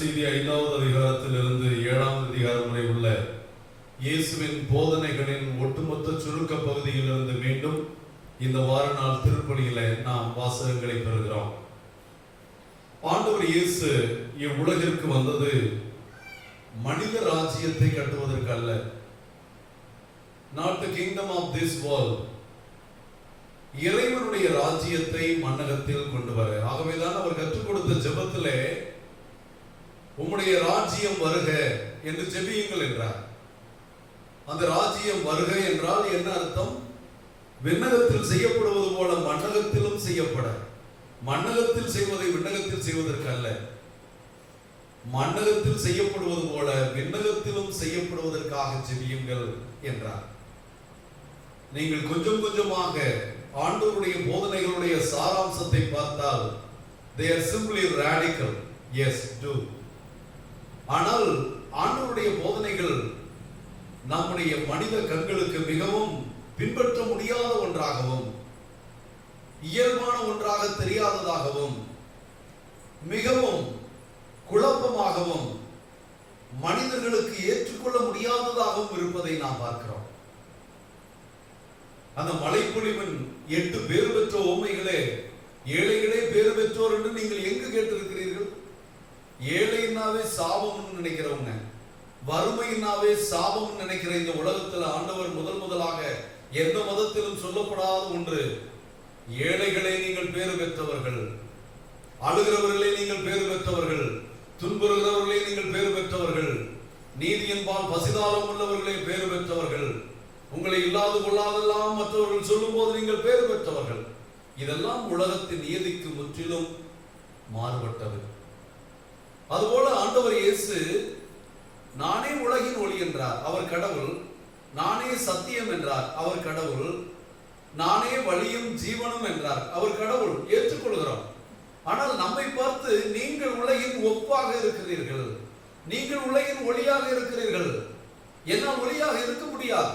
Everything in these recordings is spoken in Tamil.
நற்செய்தி 5வது அதிகாரத்திலிருந்து 7வது அதிகாரம் வரை உள்ள இயேசுவின் போதனைகளின் ஒட்டுமொத்த சுருக்க பகுதியிலிருந்து மீண்டும் இந்த வார நாள் திருப்பலியில நாம் வாசகங்களை பெறுகிறோம். ஆண்டவர் இயேசு இவ்வுலகிற்கு வந்தது மனித ராஜ்யத்தை கட்டுவதற்கு அல்ல. Not the kingdom of this world. இறைவனுடைய ராஜ்யத்தை மன்னகத்தில் கொண்டு வர. ஆகவேதான் அவர் கற்றுக் கொடுத்த ஜெபத்திலே உம்முடைய ராஜ்யம் வருக என்று ஜெபியுங்கள் என்றார். அந்த ராஜ்யம் வருக என்றால் என்ன அர்த்தம்? விண்ணகத்தில் செய்யப்படுவது போல மன்னகத்திலும் செய்யப்பட. மன்னகத்தில் செய்வதை விண்ணகத்தில் செய்வதற்கு அல்ல, மன்னகத்தில் செய்யப்படுவது போல விண்ணகத்திலும் செய்யப்படுவதற்காக ஜெபியுங்கள் என்றார். நீங்கள் கொஞ்சம் கொஞ்சமாக ஆண்டவருடைய போதனைகளுடைய சாராம்சத்தை பார்த்தால் they are simply radical. Yes, do. ஆனால் ஆண்டவருடைய போதனைகள் நம்முடைய மனித கண்களுக்கு மிகவும் பின்பற்ற முடியாத ஒன்றாகவும் இயல்பான ஒன்றாக தெரியாததாகவும் மிகவும் குழப்பமாகவும் மனிதர்களுக்கு ஏற்றுக்கொள்ள முடியாததாகவும் இருப்பதை நாம் பார்க்கிறோம். அந்த மலைப்பொழிவின் 8 பேறு பெற்ற ஓமைகளே ஏழைகளே பேறு பெற்றோர் என்று நீங்கள் எங்கு கேட்டிருக்கிறீர்கள்? ஏழைனாவே சாபம்னு நினைக்கிறவங்க, வறுமையினாவே சாபம் நினைக்கிற இந்த உலகத்தில் ஆண்டவர் முதலாக எந்த மதத்திலும் சொல்லப்படாத ஒன்று, ஏழைகளே நீங்கள் பேறு பெற்றவர்கள், அழுகிறவர்களே நீங்கள் பேறு பெற்றவர்கள், துன்புறுகிறவர்களே நீங்கள் பேறு பெற்றவர்கள், நீதியின்பால் பசிதாரம் உள்ளவர்களே பேறு பெற்றவர்கள், உங்களை இல்லாது கொள்ளாதெல்லாம் மற்றவர்கள் சொல்லும் போது நீங்கள் பேறு பெற்றவர்கள். இதெல்லாம் உலகத்தின் நியதிக்கு முற்றிலும் மாறுபட்டது. அதுபோல ஆண்டவர் இயேசு நானே உலகின் ஒளி என்றார், அவர் கடவுள். நானே சத்தியம் என்றார், அவர் கடவுள். நானே வழியும் ஜீவனும் என்றார், அவர் கடவுள். ஏற்றுக்கொள்கிறோம். ஆனால் நம்மை பார்த்து நீங்கள் உலகின் ஒப்பாக இருக்கிறீர்கள், நீங்கள் உலகின் ஒளியாக இருக்கிறீர்கள். என்னால் ஒளியாக இருக்க முடியாது.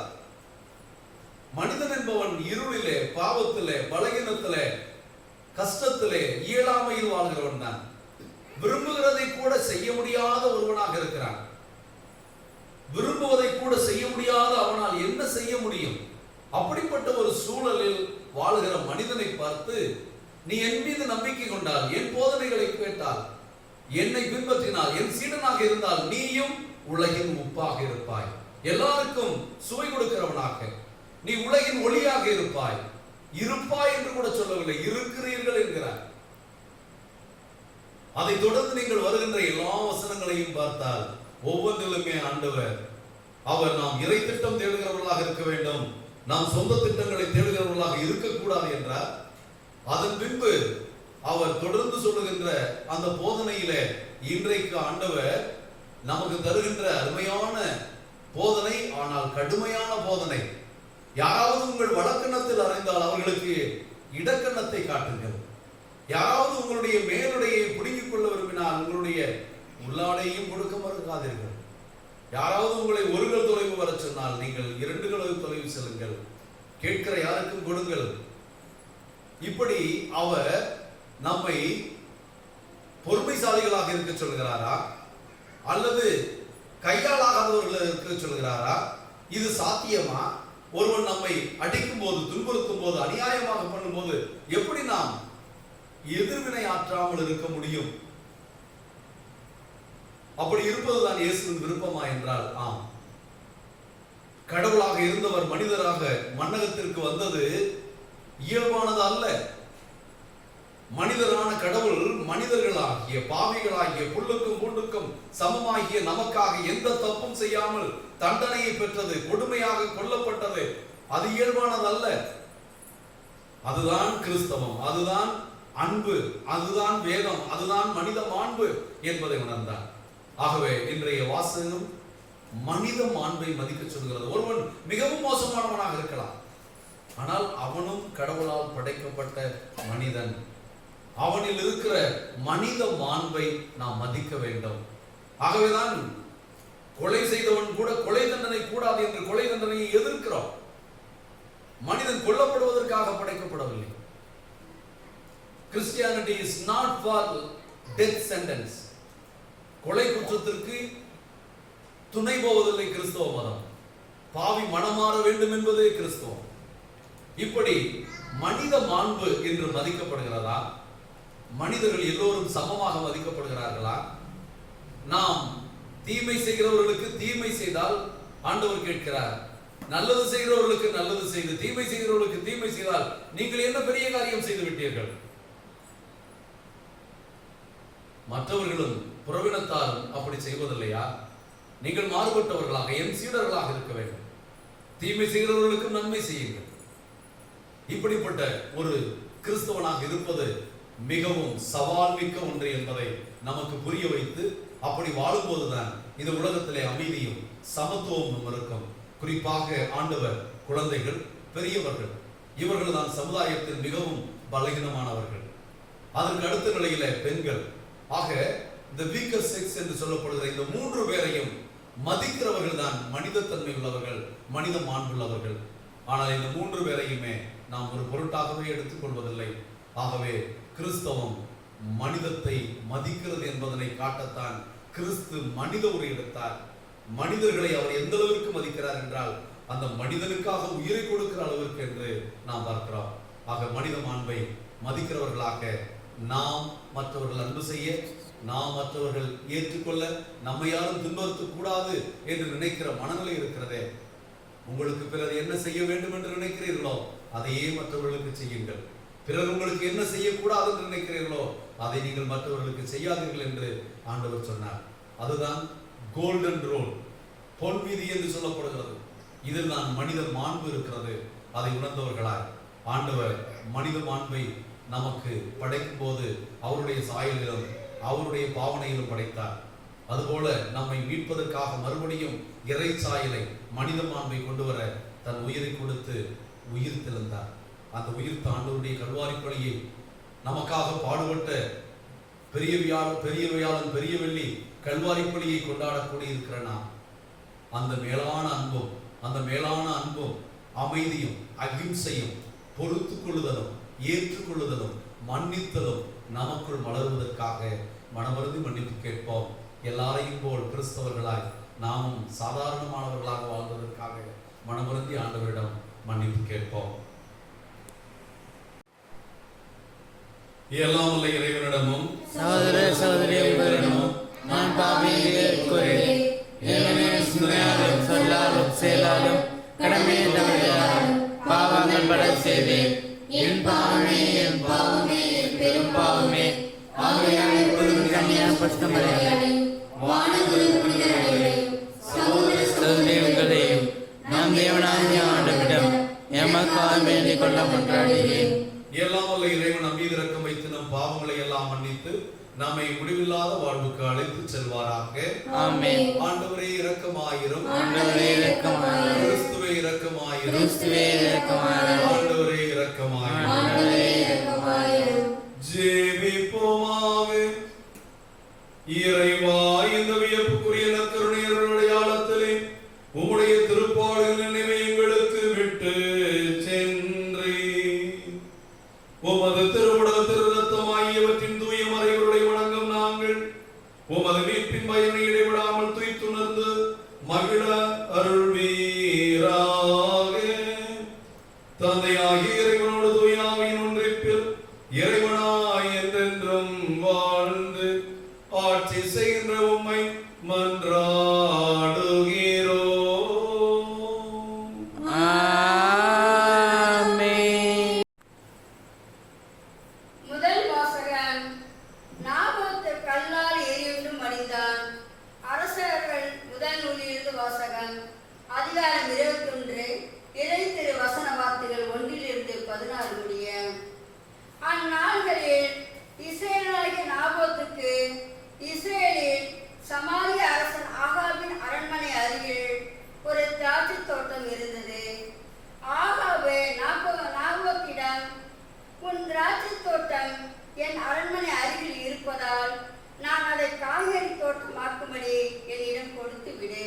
மனிதன் என்பவன் இருளிலே, பாவத்திலே, பலகீனத்திலே, கஷ்டத்திலே, இயலாமையில் வாழ்கிறவன் தான். விரும்புகிறதை கூட செய்ய முடியாத ஒருவனாக இருக்கிறான். விரும்புவதை கூட செய்ய முடியாத அவனால் என்ன செய்ய முடியும்? அப்படிப்பட்ட ஒரு சூழலில் வாழ்கிற மனிதனை பார்த்து நீ என் மீது நம்பிக்கை கொண்டால், என் போதனைகளை கேட்டால், என்னை பின்பற்றினால், என் சீடனாக இருந்தால் நீயும் உலகின் உப்பாக இருப்பாய், எல்லாருக்கும் சுவை கொடுக்கிறவனாக நீ உலகின் ஒளியாக இருப்பாய். இருப்பாய் என்று கூட சொல்லவில்லை, இருக்கிறீர்கள் என்கிறார். அதை தொடர்ந்து நீங்கள் வருகின்ற எல்லா வசனங்களையும் பார்த்தால் ஒவ்வொன்றிலுமே ஆண்டவர் அவர் நாம் இறை திட்டம் தேடுகிறவர்களாக இருக்க வேண்டும், நாம் சொந்த திட்டங்களை தேடுகிறவர்களாக இருக்கக்கூடாது என்றார். அதன் பின்பு அவர் தொடர்ந்து சொல்லுகின்ற அந்த போதனையில இன்றைக்கு ஆண்டவர் நமக்கு தருகின்ற அருமையான போதனை, ஆனால் கடுமையான போதனை. யாராவது உங்கள் வழக்கண்ணத்தில் அறிந்தால் அவர்களுக்கு இடக்கண்ணத்தை காட்டுங்கள். யாராவது உங்களுடைய மேலுடையை பிடுங்கிக் கொள்ள விரும்பினால் உங்களுடைய உள்ளாடையும் கொடுக்க மறுக்காதீர்கள். யாராவது உங்களை 1 கல் தொலைவு வர சொன்னால் நீங்கள் 2 கல் தொலைவு செல்லுங்கள். கேட்கிற யாருக்கும் கொடுங்கள். இப்படி அவர் நம்மை பொறுமைசாலிகளாக இருக்க சொல்கிறாரா அல்லது கையாளாகாதவர்கள் இருக்க சொல்கிறாரா? இது சாத்தியமா? ஒருவன் நம்மை அடிக்கும் போது, துன்புறுத்தும் போது, அநியாயமாக பண்ணும்போது எப்படி நாம் எதிர்வினை ஆற்றாமல் இருக்க முடியும்? அப்படி இருப்பதுதான் இயேசுவின் விருப்பமா என்றால் ஆம். கடவுளாக இருந்தவர் மனிதராக மன்னகத்திற்கு வந்தது இயல்பானது அல்ல. மனிதரான கடவுள் மனிதர்களாகிய பாவிகளாகிய புல்லுக்கும் பூண்டுக்கும் சமமாகிய நமக்காக எந்த தப்பும் செய்யாமல் தண்டனையை பெற்றது, கொடுமையாக கொல்லப்பட்டது. அது இயல்பானது அல்ல. அதுதான் கிறிஸ்தவம், அதுதான் அன்பு, அதுதான் வேதம், அதுதான் மனித மாண்பு என்பதை உணர்ந்தார். ஆகவே இன்றைய வாசகம் மனித மாண்பை மதிக்க சொல்கிறது. ஒருவன் மிகவும் மோசமானவனாக இருக்கலாம், ஆனால் அவனும் கடவுளால் படைக்கப்பட்ட மனிதன். அவனில் இருக்கிற மனித மாண்பை நாம் மதிக்க வேண்டும். ஆகவேதான் கொலை செய்தவன் கூட கொலை தண்டனை கூடாது என்று கொலை தண்டனையை எதிர்க்கிறோம். மனிதன் கொல்லப்படுவதற்காக படைக்கப்படவில்லை. Christianity is not for death sentence. கொலை குற்றத்திற்கு துணை போவதில்லை கிறிஸ்தவ மதம். பாவி மனமாற வேண்டும் என்பதே கிறிஸ்தவம். இப்படி மனித மாண்பு என்று மதிக்கப்படுகிறதா? மனிதர்கள் எல்லோரும் சமமாக மதிக்கப்படுகிறார்களா? நாம் தீமை செய்கிறவர்களுக்கு தீமை செய்தால் ஆண்டவர் கேட்கிறார், நல்லது செய்கிறவர்களுக்கு நல்லது செய்து தீமை செய்கிறவர்களுக்கு தீமை செய்தால் நீங்கள் என்ன பெரிய காரியம் செய்து விட்டீர்கள்? மற்றவர்களும் புறவினத்தாரும் அப்படி செய்வதில்லையா? நீங்கள் மாறுபட்டவர்களாக என் சீடர்களாக இருக்க வேண்டும். தீமை செய்கிறவர்களுக்கு நன்மை செய்யுங்கள். இப்படிப்பட்ட ஒரு கிறிஸ்தவனாக இருப்பது மிகவும் சவால் மிக்க ஒன்று என்பதை நமக்கு புரிய வைத்து, அப்படி வாழும்போதுதான் இந்த உலகத்திலே அமைதியும் சமத்துவமும் இருக்கும். குறிப்பாக ஆண்டவர் குழந்தைகள், பெரியவர்கள், இவர்கள் தான் சமுதாயத்தில் மிகவும் பலகீனமானவர்கள். அதற்கு அடுத்த நிலையில பெண்கள். ஆக இந்த வீக்கர் செக்ஸ் என்று சொல்லப்படுகிற இந்த 3 பேரையும் மதிக்கிறவர்கள் தான் மனிதத்தன்மை உள்ளவர்கள், மனித மாண்புள்ளவர்கள். ஆனால் இந்த 3 பேரையுமே நாம் ஒரு பொருட்டாகவே எடுத்துக் கொள்வதில்லை. ஆகவே கிறிஸ்தவம் மனிதத்தை மதிக்கிறது என்பதனை காட்டத்தான் கிறிஸ்து மனித உரை எடுத்தார். மனிதர்களை அவர் எந்த அளவிற்கு மதிக்கிறார் என்றால் அந்த மனிதனுக்காக உயிரை கொடுக்கிற அளவிற்கு என்று நாம் பார்க்கிறோம். ஆக மனித மாண்பை மதிக்கிறவர்களாக நாம் மற்றவர்கள் அன்பு செய்ய, நாம் மற்றவர்கள் ஏற்றுக்கொள்ள, நம்மை யாரும் துன்புறுத்த கூடாது என்று நினைக்கிற மனநிலை இருக்கிறதே. உங்களுக்கு பிறர் என்ன செய்ய வேண்டும் என்று நினைக்கிறீர்களோ அதையே மற்றவர்களுக்கு செய்யுங்கள். பிறர் உங்களுக்கு என்ன செய்யக்கூடாது என்று நினைக்கிறீர்களோ அதை நீங்கள் மற்றவர்களுக்கு செய்யாதீர்கள் என்று ஆண்டவர் சொன்னார். அதுதான் கோல்டன் ரூல், பொன் விதி என்று சொல்லப்படுகிறது. இதில் தான் மனித மாண்பு இருக்கிறது. அதை உணர்ந்தவர்களாய் ஆண்டவர் மனித மாண்பை நமக்கு படைக்கும் போது அவருடைய சாயலிலும் அவருடைய பாவனையிலும் படைத்தார். அதுபோல நம்மை மீட்பதற்காக மறுபடியும் இறை சாயலை, மனித மாண்பை கொண்டு வர தன் உயிரை கொடுத்து உயிர் தெழுந்தார். அந்த உயிர் ஆண்டவருடைய கல்வாரி பலியை நமக்காக பாடுபட்ட பெரியவையாளன் பெரியவெள்ளி கல்வாரி பலியை கொண்டாடக்கூடிய இருக்கிற நாம் அந்த மேலான அன்பும் அமைதியும் அகிம்சையும் பொறுத்து கொள்ளுதலும் ஏற்றுக்கொள்ளுதலும் மன்னித்தலும் நமக்குள் மலர்வதற்காக மனமருந்தி மன்னிப்பு கேட்போம். எல்லாரையும் போல் கிறிஸ்தவர்களாய் நாமும் சாதாரணமானவர்களாக வாழ்வதற்காக மனமருந்தி ஆண்டவரிடம் மன்னிப்பு கேட்போம். எல்லாம் உள்ள இறைவனிடமும் சகோதர சகோதரிகளிடமும் நான் பாவியாலும் சொல்லாலும் செயலாலும் கடமை தவறினாலும் பாவங்கள் பல செய்தேன். என் பாவமே என் பாவமே என் பெரும் பாவமே. ஆகையால் இப்பொழுதும் கன்னியான பரிசுத்தமரியாதையும் வானதூதர் புனிதர்களையும் சகோதர சகோதரிகளையும் நாம் தேவனாகிய ஆண்டவரிடம் எமக்காக வேண்டிக் கொள்ள மன்றாடுகிறேன். எல்லாம் வல்ல இறைவன் நம் மீது இரக்கம் வைத்து நம் பாவங்களை எல்லாம் மன்னித்து நம்மை முடிவில்லாத வாழ்வுக்கு அழைத்து செல்வாராக. ஆமென். ஆண்டவரே இரக்கமாயிரும். ஆண்டவரே இரக்கமாயிரும். கிறிஸ்துவே இரக்கமாயிரும். கிறிஸ்துவே இரக்கமாயிரும். ஆண்டவரே இரக்கமாயிரும். ஆண்டவரே இரக்கமாயிரும். ஜெபிப்போமாக. இறைவா, இந்த வியப்புக்குரிய நற்கருணையருடைய அடையாளத்திலே உம்முடைய திருப்பாடல் நினைவை எங்களுக்கு விட்டு சென்று உமது திருவுடல் திருரத்தம் ஆகியவற்றின் தூய மறைவுகளை வணங்கும் நாங்கள் உமது மீட்பின் பயனை இடைவிடாமல் துய்த்துணர்ந்து மகிழ அருள்வீராக. தந்தையாகிய இறைவனோடு தூய ஆவியின் ஒன்றிப்பில் இறைவனாய் என்றென்றும் வாழ்ந்து ஆட்சி செய்கின்ற உம்மை மன்றாடுகிறோம். முதல் வாசகம். நாபோத்து கல்லால் எரியுண்டு மடிந்தான். அரசர்கள் முதல் நூலிலிருந்து வாசகம். அதிகாரம் 21 இறை திரு வசன வார்த்தைகள் 1-14 முடிய. அந்நாள்களில் இஸ்ரேலாகிய நாபோத்துக்கு இஸ்ரேலில் சமாரிய அரசன் ஆகாபின் அரண்மனை அருகில் ஒரு திராட்சை தோட்டம் இருந்தது. ஆகாபு நாபோத்திடம், உன் திராட்சை தோட்டம் என் அரண்மனை அருகில் இருப்பதால் நான் அதை காய்கறி தோட்டமாக்கும்படி என்னிடம் கொடுத்து விடு.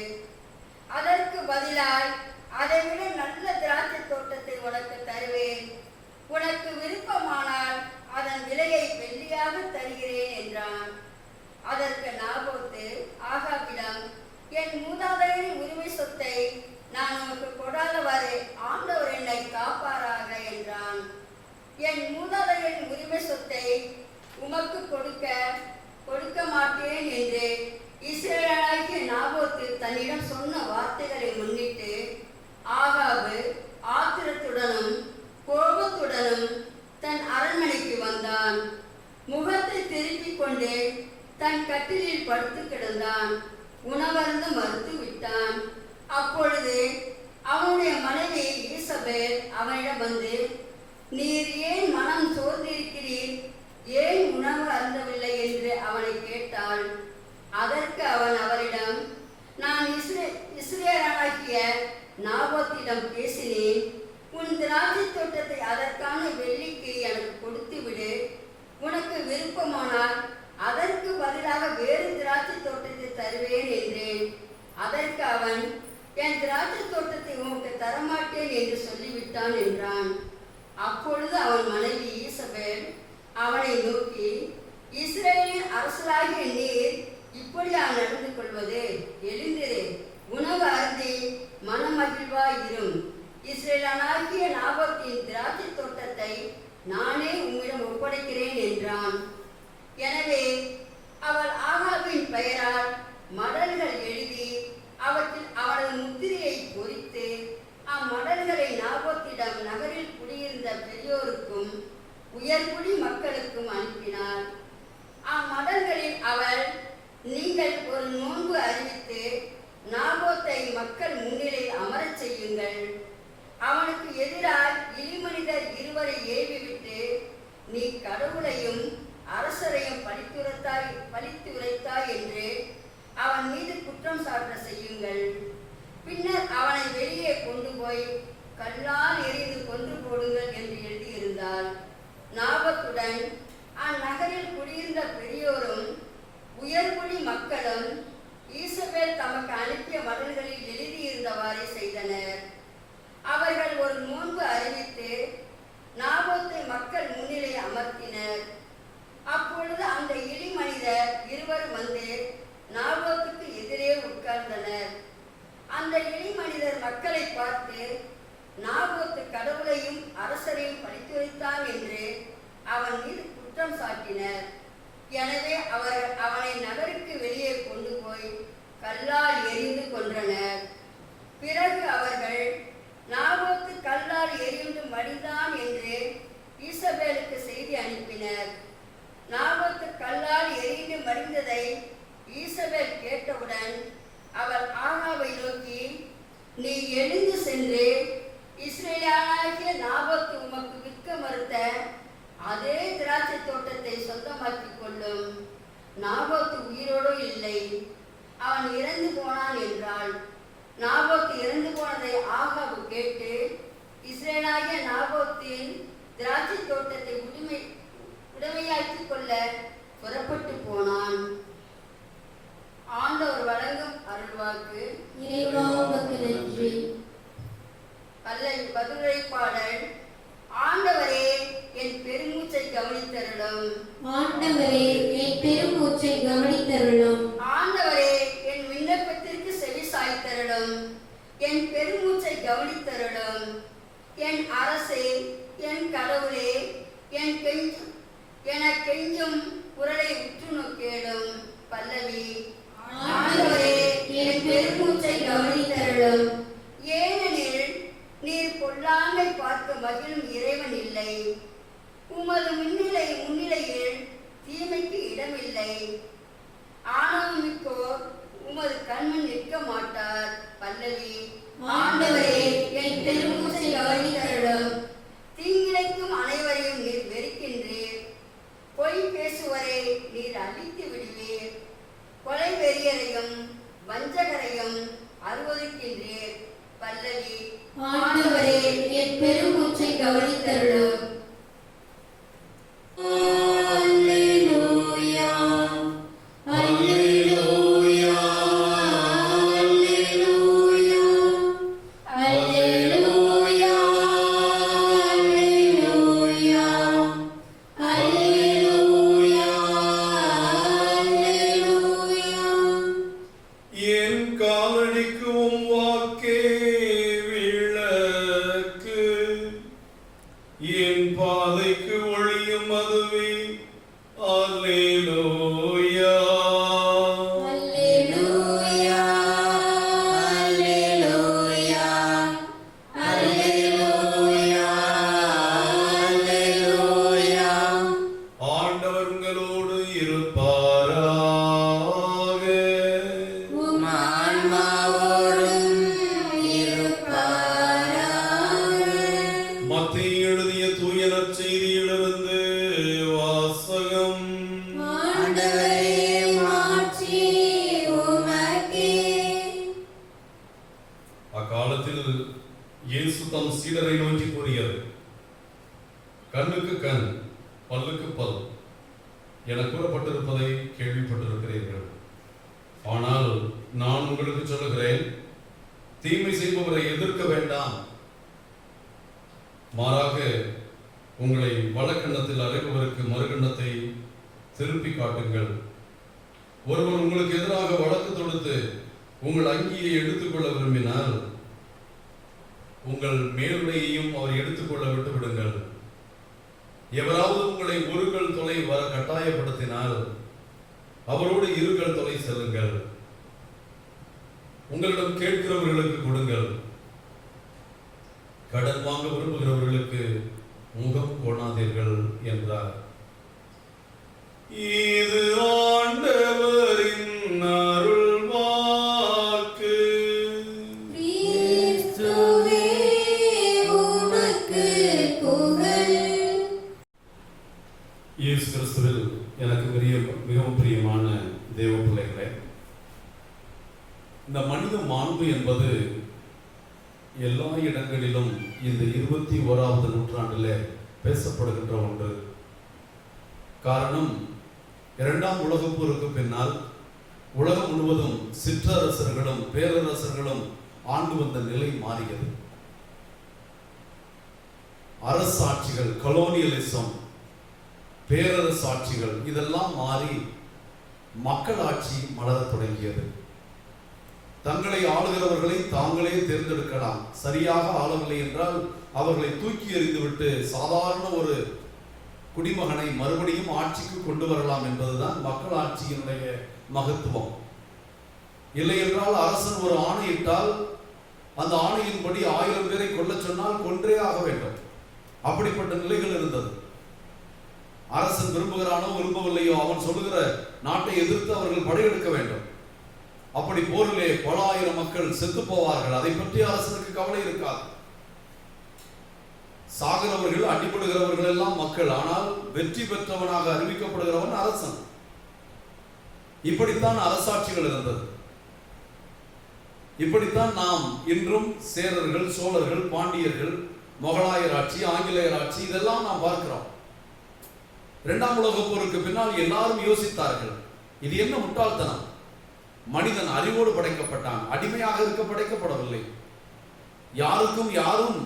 அதற்கு பதிலாய் என் மூதாதையரின் உரிமை சொத்தை நான் உமக்கு கொடாதவாறு ஆண்டவர் என்னை காப்பாராக என்றான். என் மூதாதையரின் உரிமை சொத்தை உமக்கு கொடுக்க மாட்டேன் என்று இஸ்ரவேலனாகிய நாபோத்து தன்னிடம் சொன்ன வார்த்தைகளை முன்னிட்டு ஆகாபு ஆத்திரத்துடனும் கோபத்துடனும் தன் அரண்மனைக்கு வந்தான். முகத்தை திருப்பிக் கொண்டு தன் கட்டிலில் படுத்து கிடந்தான். உணவருந்த மறுத்து விட்டான். அப்பொழுது அவனுடைய மனைவி ஈசபேல் அவனிடம் வந்து, நீர் ஏன் மனம் சோர்ந்திருக்கிறீர், ஏன் உணவு அருந்தவில்லை என்று அவனை கேட்டாள். அதற்கு அவன் அவரிடம், நான் இஸ்ரவேலனாகிய நாபோத்திடம் பேசினேன். உன் திராட்சை தோட்டத்தை அதற்கான வெள்ளிக்கு எனக்கு கொடுத்து விடு. உனக்கு விருப்பமானால் அதற்கு பதிலாக வேறு திராட்சை தோட்டத்தை தருவேன் என்றேன். அதற்கு அவன், என் திராட்சை தோட்டத்தை உனக்கு தரமாட்டேன் என்று சொல்லிவிட்டான் என்றான். அப்பொழுது அவன் மனைவி ஈசபேல் அவனை நோக்கி, இஸ்ரவேலின் அரசராகிய நீர் இப்படியா நடந்து கொள்வது? எழுந்திரு, உணவு அருந்தி மனமகிழ்வாய் இரும். இஸ்ரவேலனாகிய நாபோத்தின் திராட்சை தோட்டத்தை நானே உம்மிடம் ஒப்படைக்கிறேன் என்றான். எனவே அவள் ஆகாபின் பெயரால் மடல்கள் எழுதி அவற்றில் அவளது முத்திரையை பொறித்து அம்மடல்களை நாபோத்திடம் நகரில் குடியிருந்த பெரியோருக்கும் உயர்குடி மக்களுக்கும் அனுப்பினாள். அம்மடல்களில் அவள், நீங்கள் ஒரு நோன்பு அறிவித்து நாபோத்தை மக்கள் முன்னிலையில் அமரச் செய்யுங்கள். அவனுக்கு எதிராக இழிமனிதர் இருவரை ஏவிவிட்டு, நீ கடவுளையும் அரசரையும் பழித்துரைத்தாய் என்று அவன் மீது குற்றம் சாட்ட செய்யுங்கள். பின்னர் அவனை வெளியே கொண்டு போய் கல்லால் எறிந்து கொன்று போடுங்கள் என்று எழுதியிருந்தார். நாபத்துடன் அந்நகரில் குடியிருந்த பெரியோரும் உயர்குடி மக்களும் ஈசபேல் தமக்கு அனுப்பிய மடல்களில் எழுதியிருந்தவாறே செய்தனர். அவர்கள் ஒரு நோன்பு அறிவித்து நாபோத்தை மக்கள் முன்னிலை அமர்த்தினர். அப்பொழுது அந்த இழிமனிதர் இருவர் வந்து நாபோத்துக்கு எதிரே உட்கார்ந்தனர். அந்த இழிமனிதர் மக்களை பார்த்து, நாபோத்து கடவுளையும் அரசரையும் பழித்துரைத்தான் என்று அவன் மீது குற்றம் சாட்டினர். எனவே அவர்கள் அவனை நகருக்கு வெளியே கொண்டு போய் கல்லால் எறிந்து கொன்றனர். பிறகு அவர்கள், நாபோத்து கல்லால் எறிந்து மடிந்தான் என்று ஈசபேலுக்கு செய்தி அனுப்பினர். நாபோத்து கல்லால் எறிந்து மடிந்ததை ஈசபேல் கேட்டவுடன் அவள் ஆகாபை நோக்கி, நீ எழுந்து சென்று இஸ்ரவேலனாகிய நாபோத்து உமக்கு விற்க மறுத்த அதே திராட்சை தோட்டத்தை சொந்தமாக்கிக் கொள்ளும். நாபோத்து உயிரோடு இல்லை, அவன் இறந்து போனான் என்றாள். நாபோத்து இறந்து போனதை ஆகாபு கேட்டு இஸ்ரவேலாகிய நாபோத்தின் திராட்சை தோட்டத்தை உடைமையாக்கிக் கொள்ள புறப்பட்டு போனான். ஆண்டவர் வழங்கும் அருள்வாக்கு. இறைவா உமக்கு நன்றி. பதிலுரை பாடல். ஆண்டவரே என் பெருமூச்சை கவனித்தருளும். ஆண்டவரே என் பெருமூச்சை கவனித்தருளும். ஆண்டவரே என் விண்ணப்பத்திற்கு செவி சாய்த்தருளும். என் பெருமூச்சை கவனித்தருளும். என் அரசே, என் கடவுளே, என கெஞ்சும் குரலை உற்று நோக்கேடும். பல்லவி. ஆண்டவரே என் பெருமூச்சை கவனித்தருளும். ஏனெனில் நீர் பொல்லாங்கை பார்க்க மகிழும் இறைவன் இல்லை. உமது முன்னிலையில் தீமைக்கு இடமில்லை. ஆணவமிக்கோர் உமது கண்முன் நிற்க மாட்டார். பல்லவி. ஆண்டவரே என் பெருமூச்சை கவனித்தருளும். தீங்கிழைக்கும் அனைவரையும் நீர் வெறுக்கின்றீர். பொய் பேசுவரை நீர் அழித்து விடுவீர். கொலை வெறியரையும் வஞ்சகரையும் அருவருக்கின்றீர். பல்லவி. ஆண்டவரே என் பெருமூச்சை கவனித்தருளும். அல்லேலூயா அல்லேலூயா அல்லேலூயா அல்லேலூயா அல்லேலூயா அல்லேலூயா அல்லேலூயா. என் காலடிக்கும் வாக்கே விளக்கு, என் பாதைக்கு ஒளியும் அதுவே. அல்லேலூயா. அல்லேலூயா, அல்லேலூயா, அல்லேலூயா, அல்லேலூயா. ஆண்டவர் உங்களோடு இருப்பாராக. உம் ஆன்மாவோடும் இருப்பாராக. மத்தேயு எழுதிய தூய நற்செய்தியிலிருந்து வாசகம். ஆண்டவரே, மாட்சி உமக்கே. அக்காலத்தில் இயேசு தம் சீடரை நோக்கி கூறியது, கண்ணுக்கு கண், பல்லுக்கு பல் என கூறப்பட்டிருப்பதை கேள்விப்பட்டிருக்கிறீர்கள். ஆனால் நான் உங்களுக்கு சொல்லுகிறேன், தீமை செய்பவரை எதிர்க்க வேண்டாம், மாறாக உங்களை வலக்கண்ணத்தில் அறைபவருக்கு மறுகண்ணத்தை திருப்பி காட்டுங்கள். ஒருவர் உங்களுக்கு எதிராக வழக்கு தொடுத்து உங்கள் அங்கியை எடுத்துக்கொள்ள விரும்பினால் உங்கள் மேலுடையையும் அவர் எடுத்துக்கொள்ள விட்டு விடுங்கள். எவராவது உங்களை ஒரு கல் தொலை வர கட்டாயப்படுத்தினால் அவரோடு இரு கல் தொலை செல்லுங்கள். உங்களிடம் கேட்கிறவர்களுக்கு கொடுங்கள். கடன் வாங்க விரும்புகிறவர்களுக்கு முகம் கோணாதீர்கள் என்றார். இது ஆண்டவரின் அருள் வாக்கு. கிறிஸ்துவே, உமக்கு புகழ். இயேசு கிறிஸ்துவில் எனக்கு மிகவும் பிரியமான தேவ பிள்ளைகளே, இந்த மனித மாண்பு என்பது எல்லா இடங்களிலும் இந்த 21வது நூற்றாண்டில் பேசப்படுகின்ற ஒன்று. காரணம், இரண்டாம் உலகப் போருக்கு பின்னால் உலகம் முழுவதும் சிற்றரசர்களும் பேரரசர்களும் ஆண்டு வந்த நிலை மாறியது. அரசாட்சிகள், கொலோனியலிசம், பேரரசாட்சிகள் இதெல்லாம் மாறி மக்கள் ஆட்சி மலரத் தொடங்கியது. தங்களை ஆளுகிறவர்களை தாங்களே தேர்ந்தெடுக்கலாம். சரியாக ஆளவில்லை என்றால் அவர்களை தூக்கி எறிந்துவிட்டு சாதாரண ஒரு குடிமகனை மறுபடியும் ஆட்சிக்கு கொண்டு வரலாம் என்பதுதான் மக்கள் ஆட்சியினுடைய மகத்துவம். இல்லை என்றால் அரசன் ஒரு ஆணையிட்டால் அந்த ஆணையின்படி 1000 பேரை கொல்ல சொன்னால் கொன்றே ஆக வேண்டும். அப்படிப்பட்ட நிலைகள் இருந்தது. அரசன் விரும்புகிறானோ விரும்பவில்லையோ அவன் சொல்லுகிற நாட்டை எதிர்த்து அவர்கள் படையெடுக்க வேண்டும். அப்படி போரிலே பல ஆயிரம் மக்கள் செத்து போவார்கள். அதை பற்றி அரசனுக்கு கவலை இருக்காது. சாகிறவர்கள், அடிபடுகிறவர்கள் எல்லாம் மக்கள். ஆனால் வெற்றி பெற்றவனாக அறிவிக்கப்படுகிறவன் அரசன். இப்படித்தான் அரசாட்சிகள் இருந்தது. இப்படித்தான் நாம் இன்றும் சேரர்கள், சோழர்கள், பாண்டியர்கள், முகலாயர் ஆட்சி, ஆங்கிலேயர் ஆட்சி இதெல்லாம் நாம் பார்க்கிறோம். இரண்டாம் உலகப் போருக்கு பின்னால் எல்லாரும் யோசித்தார்கள், இது என்ன முட்டாள்தனம். மனிதன் அறிவோடு படைக்கப்பட்டான், அடிமையாக இருக்க படைக்கப்படவில்லை. யாருக்கும் யாரும்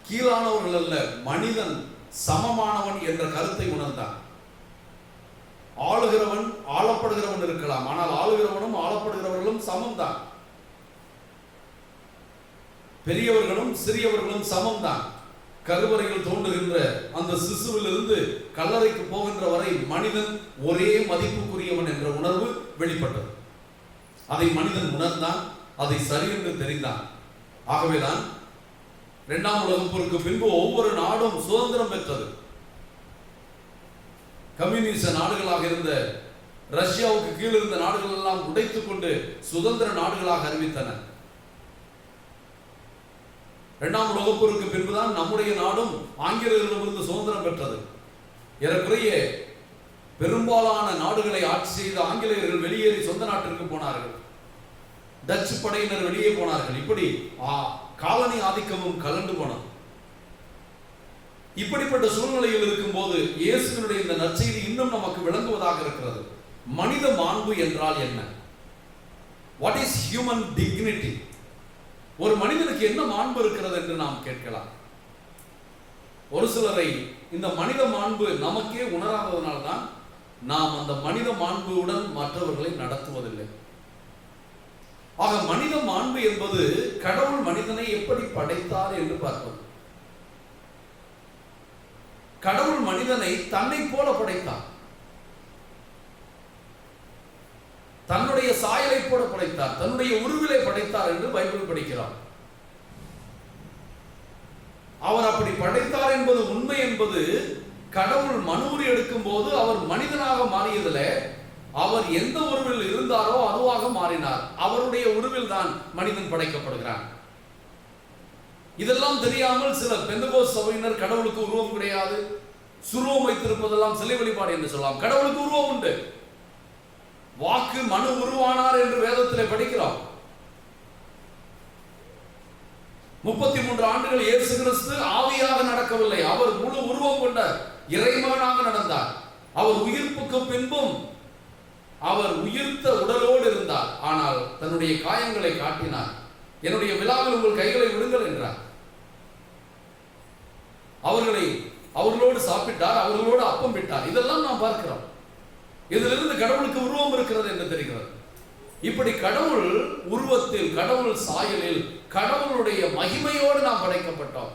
கீழானவர்கள் அல்ல, மனிதன் சமமானவன் என்ற கருத்தை உணர்ந்தான். ஆளுகிறவன் ஆளப்படுகிறவன் இருக்கலாம், ஆனால் ஆளுகிறவனும் ஆளப்படுகிறவர்களும் சமம்தான். பெரியவர்களும் சிறியவர்களும் சமம்தான். கருவறையில் தோன்றுகின்ற அந்த சிசுவிலிருந்து கல்லறைக்கு போகின்ற வரை மனிதன் ஒரே மதிப்புக்குரியவன் என்ற உணர்வு வெளிப்பட்டது. அதை மனிதன் உணர்ந்தான், அதை சரி என்று தெரிந்தான். ஆகவேதான் இரண்டாம் உலகப் போருக்கு பின்பு ஒவ்வொரு நாடும் சுதந்திரம் பெற்றது. கம்யூனிச நாடுகளாக இருந்த ரஷ்யாவுக்கு கீழ் இருந்த நாடுகள் எல்லாம் உடைத்துக் கொண்டு சுதந்திர நாடுகளாக அறிவித்தன. இரண்டாம் உலகப் போருக்கு பின்புதான் நம்முடைய நாடும் ஆங்கிலேயர்களிடமிருந்து சுதந்திரம் பெற்றது. ஏறக்குறைய பெரும்பாலான நாடுகளை ஆட்சி செய்த ஆங்கிலேயர்கள் வெளியேறி சொந்த நாட்டிற்கு போனார்கள். டச்சு படையினர் வெளியே போனார்கள். இப்படி காலனி ஆதிக்கமும் கலந்து போனது. இப்படிப்பட்ட சூழ்நிலையில் இருக்கும் போது இயேசுவினுடைய இந்த நற்செய்தி இன்னும் நமக்கு விளங்குவதாக இருக்கிறது. மனித மாண்பு என்றால் என்ன? What is human dignity? ஒரு மனிதனுக்கு என்ன மாண்பு இருக்கிறது என்று நாம் கேட்கலாம். ஒரு சிலரை இந்த மனித மாண்பு நமக்கே உணராததனால்தான் நாம் அந்த மனித மாண்புடன் மற்றவர்களை நடத்துவதில்லை. ஆக மனித மாண்பு என்பது கடவுள் மனிதனை எப்படி படைத்தார் என்று பார்ப்பது. கடவுள் மனிதனை தன்னை போல படைத்தார், தன்னுடைய சாயலை போல படைத்தார், தன்னுடைய உருவிலை படைத்தார் என்று பைபிள் படிக்கிறார். அவர் அப்படி படைத்தார் என்பது உண்மை என்பது கடவுள் மனுவுரி எடுக்கும் போது அவர் மனிதனாக மாறியதில் அவர் எந்த உருவில் இருந்தாரோ அதுவாக மாறினார். அவருடைய உருவில் தான் மனிதன் படைக்கப்படுகிறான். இதெல்லாம் தெரியாமல் சில பெந்தகோஸ்து சபையினர் கடவுளுக்கு உருவம் கிடையாது, சுருவம் வைத்திருப்பதெல்லாம் சிலை வழிபாடு என்று சொல்லலாம். கடவுளுக்கு உருவம் உண்டு. வாக்கு மனு உருவானார் என்று வேதத்திலே படிக்கிறோம். 33 ஆண்டுகள் இயேசு கிறிஸ்து ஆவியாக நடக்கவில்லை. அவர் முழு உருவம் கொண்ட இறைமகனாக நடந்தார். அவர் உயிர்ப்புக்கு பின்பும் அவர் உயிர்த்த உடலோடு இருந்தார். ஆனால் தன்னுடைய காயங்களை காட்டினார். என்னுடைய விழாவில் உங்கள் கைகளை விடுங்கள் என்றார். அவர்களோடு சாப்பிட்டார், அவர்களோடு அப்பம் விட்டார். இதெல்லாம் நாம் பார்க்கிறோம். இதிலிருந்து கடவுளுக்கு உருவம் இருக்கிறது என்று தெரிகிறது. இப்படி கடவுள் உருவத்தில், கடவுள் சாயலில், கடவுளுடைய மகிமையோடு நாம் படைக்கப்பட்டோம்.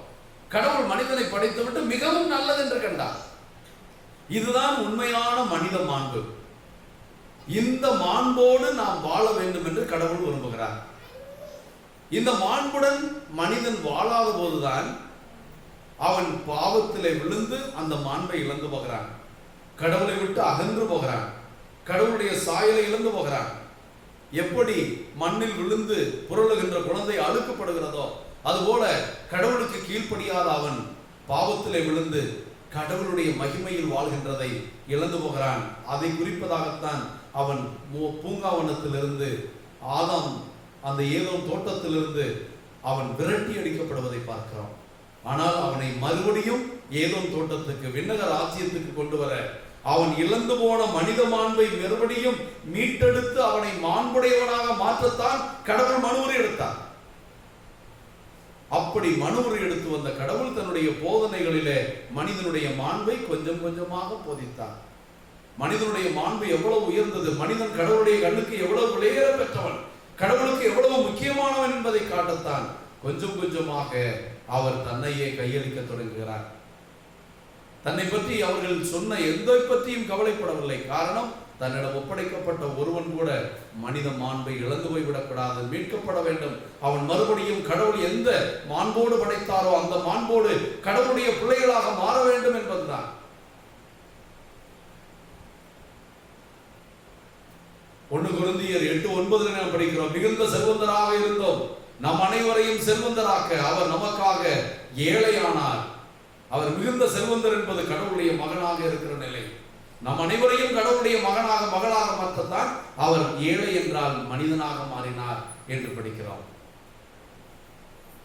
கடவுள் மனிதனை படைத்துவிட்டு மிகவும் நல்லது என்று கண்டார். இதுதான் உண்மையான மனித மாண்பு. இந்த மாண்போடு நாம் வாழ வேண்டும் என்று கடவுள் விரும்புகிறார். இந்த மாண்புடன் மனிதன் வாழாத போதுதான் அவன் பாவத்திலே விழுந்து அந்த மாண்பை இழந்து போகிறான், கடவுளை விட்டு அகன்று போகிறான், கடவுளுடைய சாயலை இழந்து போகிறான். எப்படி மண்ணில் விழுந்து புரளுகின்ற குழந்தை அழுக்கப்படுகிறதோ அதுபோல கடவுளுக்கு கீழ்ப்படியாத அவன் பாவத்திலே விழுந்து கடவுளுடைய மகிமையில் வாழ்கின்றதை இழந்து போகிறான். அதை குறிப்பதாகத்தான் அவன் பூங்காவனத்திலிருந்து ஆதாம் அந்த ஏதோம் தோட்டத்திலிருந்து அவன் விரட்டி அடிக்கப்படுவதை பார்க்கிறோம். ஆனால் அவனை மறுபடியும் ஏதோம் தோட்டத்துக்கு, விண்ணக ராஜ்யத்துக்கு கொண்டு வர அவன் இழந்து போன மனித மாண்பை மறுபடியும் மீட்டெடுத்து அவனை மாண்புடையவனாக மாற்றத்தான் கடவுள் மனுவுரி எடுத்தார். அப்படி மனுவுரி எடுத்து வந்த கடவுள் தன்னுடைய போதனைகளிலே மனிதனுடைய மாண்பை கொஞ்சம் கொஞ்சமாக போதித்தார். மனிதனுடைய மாண்பு எவ்வளவு உயர்ந்தது, மனிதன் கடவுளுடைய கண்ணுக்கு எவ்வளவு விலையேற பெற்றவன், கடவுளுக்கு எவ்வளவு முக்கியமானவன் என்பதை காட்டத்தான் கொஞ்சம் கொஞ்சமாக அவர் தன்னையே கையளிக்க தொடங்குகிறார். தன்னை பற்றி அவர்கள் சொன்ன எந்த பற்றியும் கவலைப்படவில்லை. காரணம், தன்னிடம் ஒப்படைக்கப்பட்ட ஒருவன் கூட மனித மாண்பை இழந்து போய்விடக்கூடாது, மீட்கப்பட வேண்டும். அவன் மறுபடியும் கடவுள் எந்த மாண்போடு படைத்தாரோ அந்த மாண்போடு கடவுளுடைய பிள்ளைகளாக மாற வேண்டும் என்பதுதான். 1 கொரிந்தியர் 8:9 நாம் படிக்கிறோம். மிகுந்த செல்வந்தராக இருந்தோம், நம் அனைவரையும் செல்வந்தராக்க அவர் நமக்காக ஏழையானார். அவர் மிகுந்த செல்வந்தர் என்பது கடவுளுடைய மகனாக இருக்கிற நிலை. நம் அனைவரையும் கடவுளுடைய மகனாக மகளாக மாற்றத்தான் அவர் ஏழை என்றால் மனிதனாக மாறினார் என்று படிக்கிறோம்.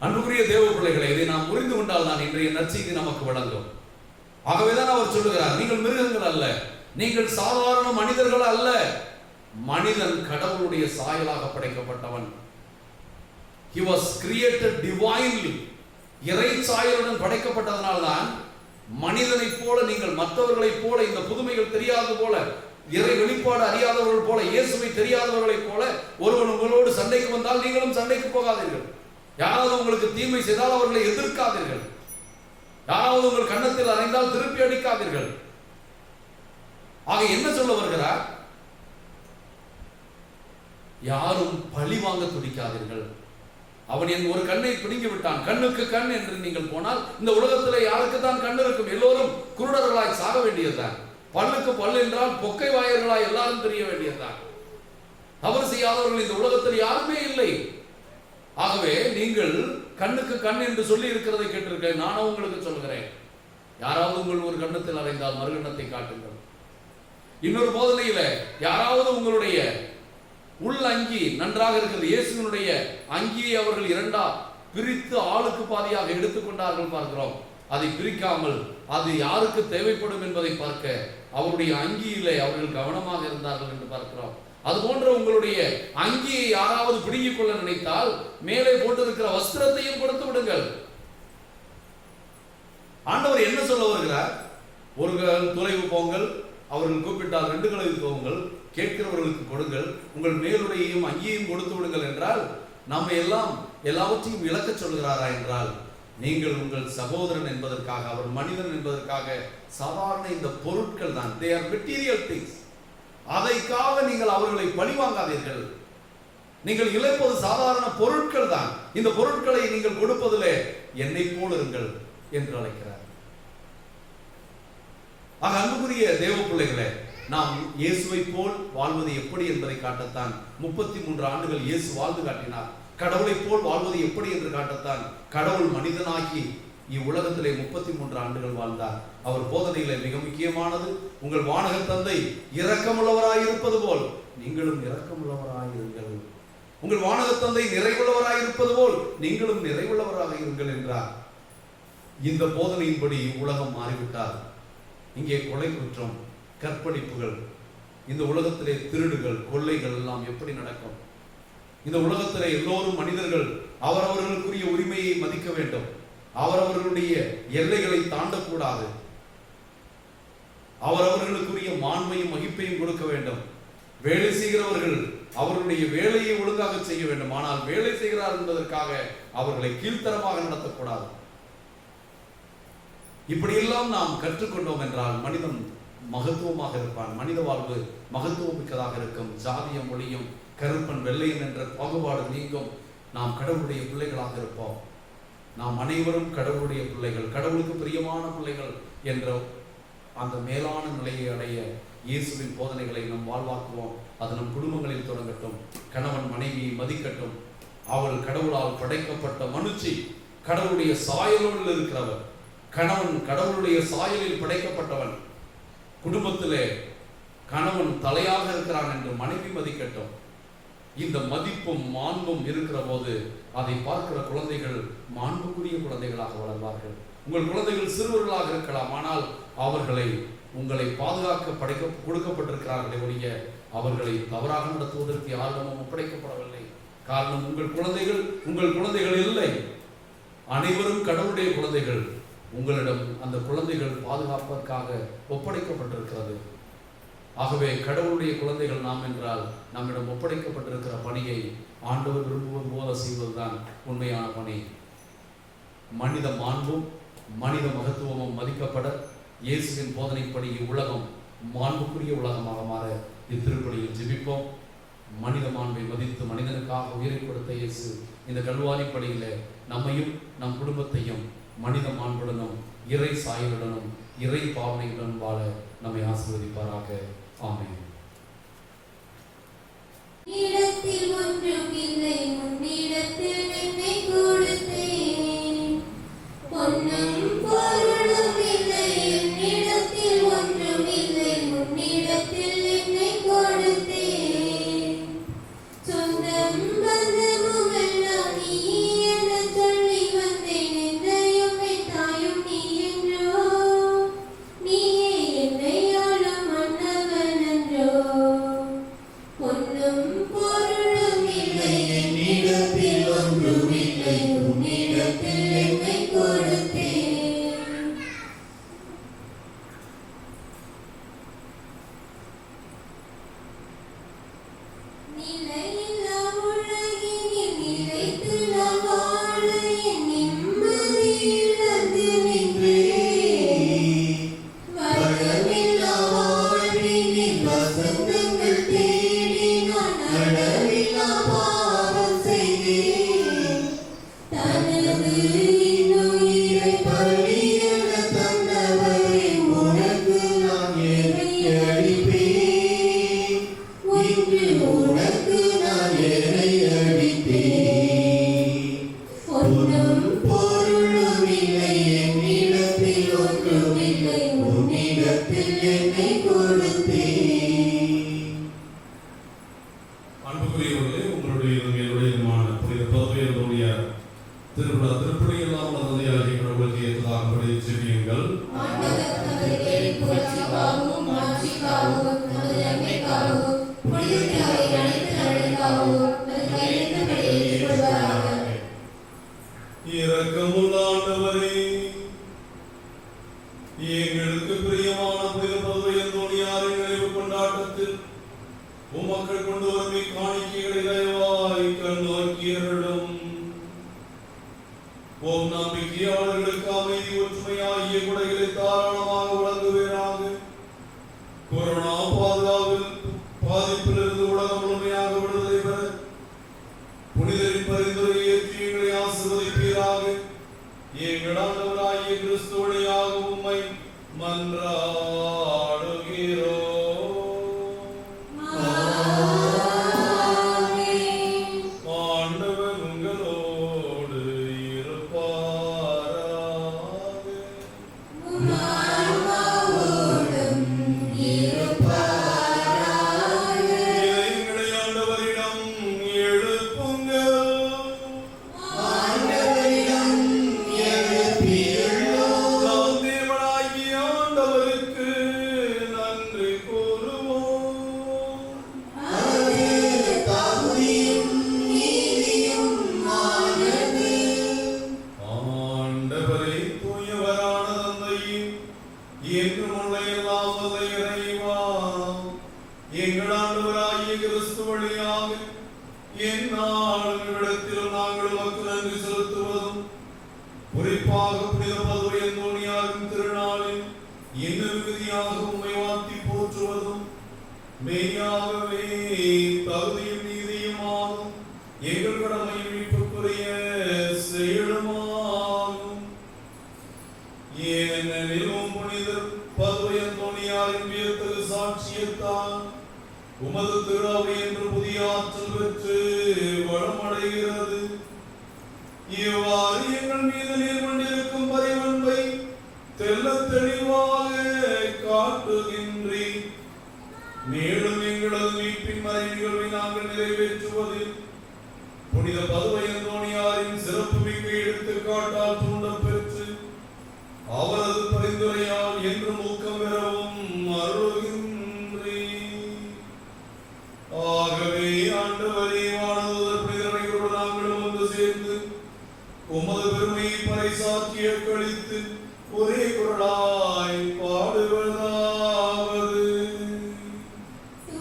அன்புக்குரிய தேவ பிள்ளைகளை, இதை நாம் புரிந்து கொண்டால் தான் இன்றைய நற்செய்தி நமக்கு வழங்கும். ஆகவேதான் அவர் சொல்லுகிறார், நீங்கள் மிருகங்கள் அல்ல, நீங்கள் சாதாரண மனிதர்கள் அல்ல. மனிதன் கடவுளுடைய சாயலாக படைக்கப்பட்டவன். He was created divinely. இறை சாயலுடன் படைக்கப்பட்டதனால்தான் மனிதனை போல நீங்கள் மற்றவர்களைப் போல இந்த புதுமைகள் தெரியாதது போல, இறை வெளிப்பாடு அறியாதவர்கள் போல, இயேசுவை தெரியாதவர்களைப் போல ஒருவன் உங்களோடு சண்டைக்கு வந்தால் நீங்களும் சண்டைக்கு போகாதீர்கள். யாராவது உங்களுக்கு தீமை செய்தால் அவர்களை எதிர்க்காதீர்கள். யாராவது உங்கள் கன்னத்தில் அறைந்தால் திருப்பி அடிக்காதீர்கள். ஆக என்ன சொல்ல வருகிறார்? யாரும் பழி வாங்க துடிக்காதீர்கள். அவன் என் ஒரு கண்ணை பிடுங்கி விட்டான், கண்ணுக்கு கண் என்று நீங்கள் போனால் இந்த உலகத்தில் யாருக்கு தான் கண் இருக்கும்? எல்லோரும் குருடர்களாய் சாக வேண்டியதுதான். பல்லுக்கு பல் என்றால் பொக்கை வாயர்களாய் எல்லாரும் தெரிய வேண்டியதுதான். தவறு செய்யாதவர்கள் இந்த உலகத்தில் யாருமே இல்லை. ஆகவே நீங்கள் கண்ணுக்கு கண் என்று சொல்லி இருக்கிறதை கேட்டிருக்கேன். நானும் உங்களுக்கு சொல்கிறேன், யாராவது உங்கள் ஒரு கண்ணத்தில் அறைந்தால் மறுகண்ணத்தை காட்டுங்கள். இன்னொரு போதனையில யாராவது உங்களுடைய உள் அங்கி நன்றாக இருக்கிறது, இயேசுவினுடைய அங்கியை அவர்கள் இரண்டா பிரித்து ஆளுக்கு பாதியாக எடுத்துக்கொண்டார்கள் பார்க்கிறோம். அதை பிரிக்காமல் அது யாருக்கு தேவைப்படும் என்பதை பார்க்க அவருடைய அங்கியிலே அவர்கள் கவனமாக இருந்தார்கள் என்று பார்க்கிறோம். அதுபோன்ற உங்களுடைய அங்கியை யாராவது பிடுங்கிக் கொள்ள நினைத்தால் மேலே போட்டிருக்கிற வஸ்திரத்தையும் கொடுத்து விடுங்கள். ஆண்டவர் என்ன சொல்ல வருகிறார்? ஒரு தொலைவு போங்கள், அவர்கள் கூப்பிட்டால் 2 கிலோ போங்கள், கேட்கிறவர்களுக்கு கொடுங்கள், உங்கள் மேலுடையையும் அங்கேயும் கொடுத்து விடுங்கள் என்றால் நம்ம எல்லாவற்றையும் இழக்க சொல்கிறாரா என்றால், நீங்கள் உங்கள் சகோதரன் என்பதற்காக, அவர் மனிதன் என்பதற்காக சாதாரண இந்த பொருட்கள் தான், they are material things, அதைக்காக நீங்கள் அவர்களை பழிவாங்காதீர்கள். நீங்கள் இழப்பது சாதாரண பொருட்கள் தான், இந்த பொருட்களை நீங்கள் கொடுப்பதிலே என்னை போல் இருங்கள் என்று அழைக்கிறார். ஆக அன்புக்குரிய தேவ பிள்ளைகளே, நாம் இயேசுவை போல் வாழ்வது எப்படி என்பதை காட்டத்தான் 33 ஆண்டுகள் இயேசு வாழ்ந்து காட்டினார். கடவுளை போல் வாழ்வது எப்படி என்று காட்டத்தான் கடவுள் மனிதனாகி இவ்வுலகத்திலே 33 ஆண்டுகள் வாழ்ந்தார். அவர் போதனையிலே மிக முக்கியமானது, உங்கள் வானக தந்தை இரக்கமுள்ளவராயிருப்பது போல் நீங்களும் இரக்கமுள்ளவராயிருங்கள், உங்கள் வானக தந்தை நிறைவுள்ளவராயிருப்பது போல் நீங்களும் நிறைவுள்ளவராக இருங்கள் என்றார். இந்த போதனையின்படி உலகம் மாறிவிட்டார். இங்கே கொலை குற்றம், கற்பழிப்புகள், இந்த உலகத்திலே திருடுகள், கொள்ளைகள் எல்லாம் எப்படி நடக்கும்? இந்த உலகத்திலே எல்லோரும் மனிதர்கள் அவரவர்களுக்குரிய உரிமையை மதிக்க வேண்டும், அவரவர்களுடைய எல்லைகளை தாண்டக்கூடாது, அவரவர்களுக்குரிய மாண்பையும் மகிப்பையும் கொடுக்க வேண்டும். வேலை செய்கிறவர்கள் அவர்களுடைய வேலையை ஒழுங்காக செய்ய வேண்டும், ஆனால் வேலை செய்கிறார் என்பதற்காக அவர்களை கீழ்த்தரமாக நடத்தக்கூடாது. இப்படியெல்லாம் நாம் கற்றுக்கொண்டோம் என்றால் மனிதன் மகத்துவமாக இருப்பான், மனித வாழ்வு மகத்துவம் மிக்கதாக இருக்கும். ஜாதியம் மொழியும் கருப்பன் வெள்ளையன் என்ற பாகுபாடு நீங்கும். நாம் கடவுளுடைய பிள்ளைகளாக இருப்போம். நாம் அனைவரும் கடவுளுடைய பிள்ளைகள், கடவுளுக்கு பிரியமான பிள்ளைகள் என்ற அந்த மேலான நிலையை அடைய இயேசுவின் போதனைகளை நாம் வாழ்வாக்குவோம். அது நம் குடும்பங்களில் தொடங்கட்டும். கணவன் மனைவியை மதிக்கட்டும். அவள் கடவுளால் படைக்கப்பட்ட மனுச்சி, கடவுளுடைய சாயலோடு இருக்கிறவர். கணவன் கடவுளுடைய சாயலில் படைக்கப்பட்டவன். குடும்பத்திலே கணவன் தலையாக இருக்கிறான் என்று மனைவி மதிக்கட்டும். இந்த மதிப்பும் மாண்பும் இருக்கிற போது அதை பார்க்கிற குழந்தைகள் மாண்புக்குரிய குழந்தைகளாக வளர்வார்கள். உங்கள் குழந்தைகள் சிறுவர்களாக இருக்கலாம், ஆனால் அவர்களை உங்களை பாதுகாக்க கொடுக்கப்பட்டிருக்கிறார்களே ஒழிய அவர்களை தவறாக நடத்துவதற்கு யாரிடமும் ஒப்படைக்கப்படவில்லை. காரணம், உங்கள் குழந்தைகள் இல்லை, அனைவரும் கடவுளுடைய குழந்தைகள். உங்களிடம் அந்த குழந்தைகள் பாதுகாப்பதற்காக ஒப்படைக்கப்பட்டிருக்கிறது. ஆகவே கடவுளுடைய குழந்தைகள் நாம் என்றால் நம்மிடம் ஒப்படைக்கப்பட்டிருக்கிற பணியை ஆண்டவர் விரும்புவது போல செய்வதுதான் உண்மையான பணி. மனித மாண்பும் மனித மகத்துவமும் மதிக்கப்பட இயேசுவின் போதனைப்படி இவ்வுலகம் மாண்புக்குரிய உலகமாக மாற இத்திருப்பலியில் ஜெபிப்போம். மனித மாண்பை மதித்து மனிதனுக்காக உயிரை கொடுத்த இயேசு இந்த கல்வாரி பலியில நம்மையும் நம் குடும்பத்தையும் மனித மாண்புடனும் இறை சாயலுடனும் இறை பாவனையுடன் வாழ நம்மை ஆசீர்வதிப்பாராக. ஆமென். இடத்தில் ஒன்றும் இல்லை, முன்னிடத்தில் என்னை கொடுத்தேன். பொன்னும் பொருளும் இல்லை, என்னிடத்தில் ஒன்றும் இல்லை, முன்னிடத்தில் என்னை கொடுத்தேன். சொந்தம் பந்தமும் எல்லாம் நீ என சொல்லி வந்தேன். என்னையும் என் தாயும் நீ என்றோ, நீயே என்னை ஆளும் மன்னவன் என்றோ. பொன்னும் பொருளும் இல்லை, என்னிடத்தில் ஒன்றும் இல்லை, உன்னிடத்தில் என்னை கொடுத்தேன். நிலையில்லா உலகினில் நிலைத்து நான் வாழ என் நிம்மதியில் வந்து நின்றேன். வளமில்லா வாழ்வினில் வசந்தங்கள் தேடி நான் அளவில்லா பாவம் செய்தேன். தனது இன்னுயிரை பலியென தந்தவரே, உனக்கு நான் என்னை அளிப்பேன். இன்று உனக்கு நான் என்னை அளித்தேன். பொன்னும் பொருளும் இல்லை, என்னிடத்தில் ஒன்றும் இல்லை, உன்னிடத்தில் என்னை கொடுத்தேன். அன்புக்குரியவர்களே, உங்களுடைய என்னுடையமான புனித பதவியினுடைய திருவிழா திருப்பலி எல்லாம் வசதியாகி கடவுளுக்கு ஏற்றதாகபடி செய்யுங்கள். ஆண்டவர் தமது பேரின் புகழ்ச்சிக்காகவும் மாட்சிக்காகவும் நமது நன்மைக்காகவும் புனிதத்தினாலே அனைத்து நலனுக்காகவும் நமது கையெழுத்துப்படி ஏற்றுக்கொள்வாராக. இரக்கமுள்ள ஆண்டவரே, எங்களுக்கு பிரியமான புனித பதுவை அந்தோணியாரின் நினைவு கொண்டாட்டத்தில் ஓம் நம்பிக்கையாளர்களுக்கு அமைதி ஒற்றுமையாகிய குடைகளை தாராளமாக வழங்குவீராக. கொரோனா பாதிப்பிலிருந்து உலகம் முழுமையாக விடுதலை பெற புனிதரின் பரிந்துரை ஏற்றி எங்களை ஆசீர்வதிப்பீராக. எங்கள் ஆண்டவராகிய கிறிஸ்து வழியாக உம்மை மன்றாடுகிறோம். குறிப்பாக புனித பதுவை அந்தோனியாரின் திருநாளில் இன்னும் மிகுதியாக உம்மை வாழ்த்தி போற்றுவதும் மெய்யாகவே தகுதியும் நீதியுமாகும் எங்கள் கடமையும் மீட்புக்குரிய செயலுமாகும். ஏனெனில் புனிதர் பதுவை அந்தோனியாரின் வியத்தகு சாட்சியத்தால் உமது திருஅவை என்று புதிய ஆற்றல் பெற்று வளமடைகிறது. இவ்வாறு எங்கள் மீது நீர் கொண்டிருக்கும் பரிவன்பை தெள்ளத் தெளிவாக காட்டுகின்றீர். மேலும் எங்களது மீட்பின் மறை நிகழ்வை நாங்கள் நிறைவேற்றுவதில் புனித பதுவை அந்தோனியாரின் சிறப்பு மிக்க எடுத்துக்காட்டால் தூண்டப் பெற்று அவரது பரிந்துரையால் என்றும் ஊக்கம் பெறவும் அருள்கின்றீர். ஆகவே ஆண்டவரே, வானதூதர் புனிதரைகளோடு நாங்களும் வந்து சேர்ந்து உமது பெருமையை பறைசாற்றிய கழித்து ஒரே குரலாய் பாடுவதாவது: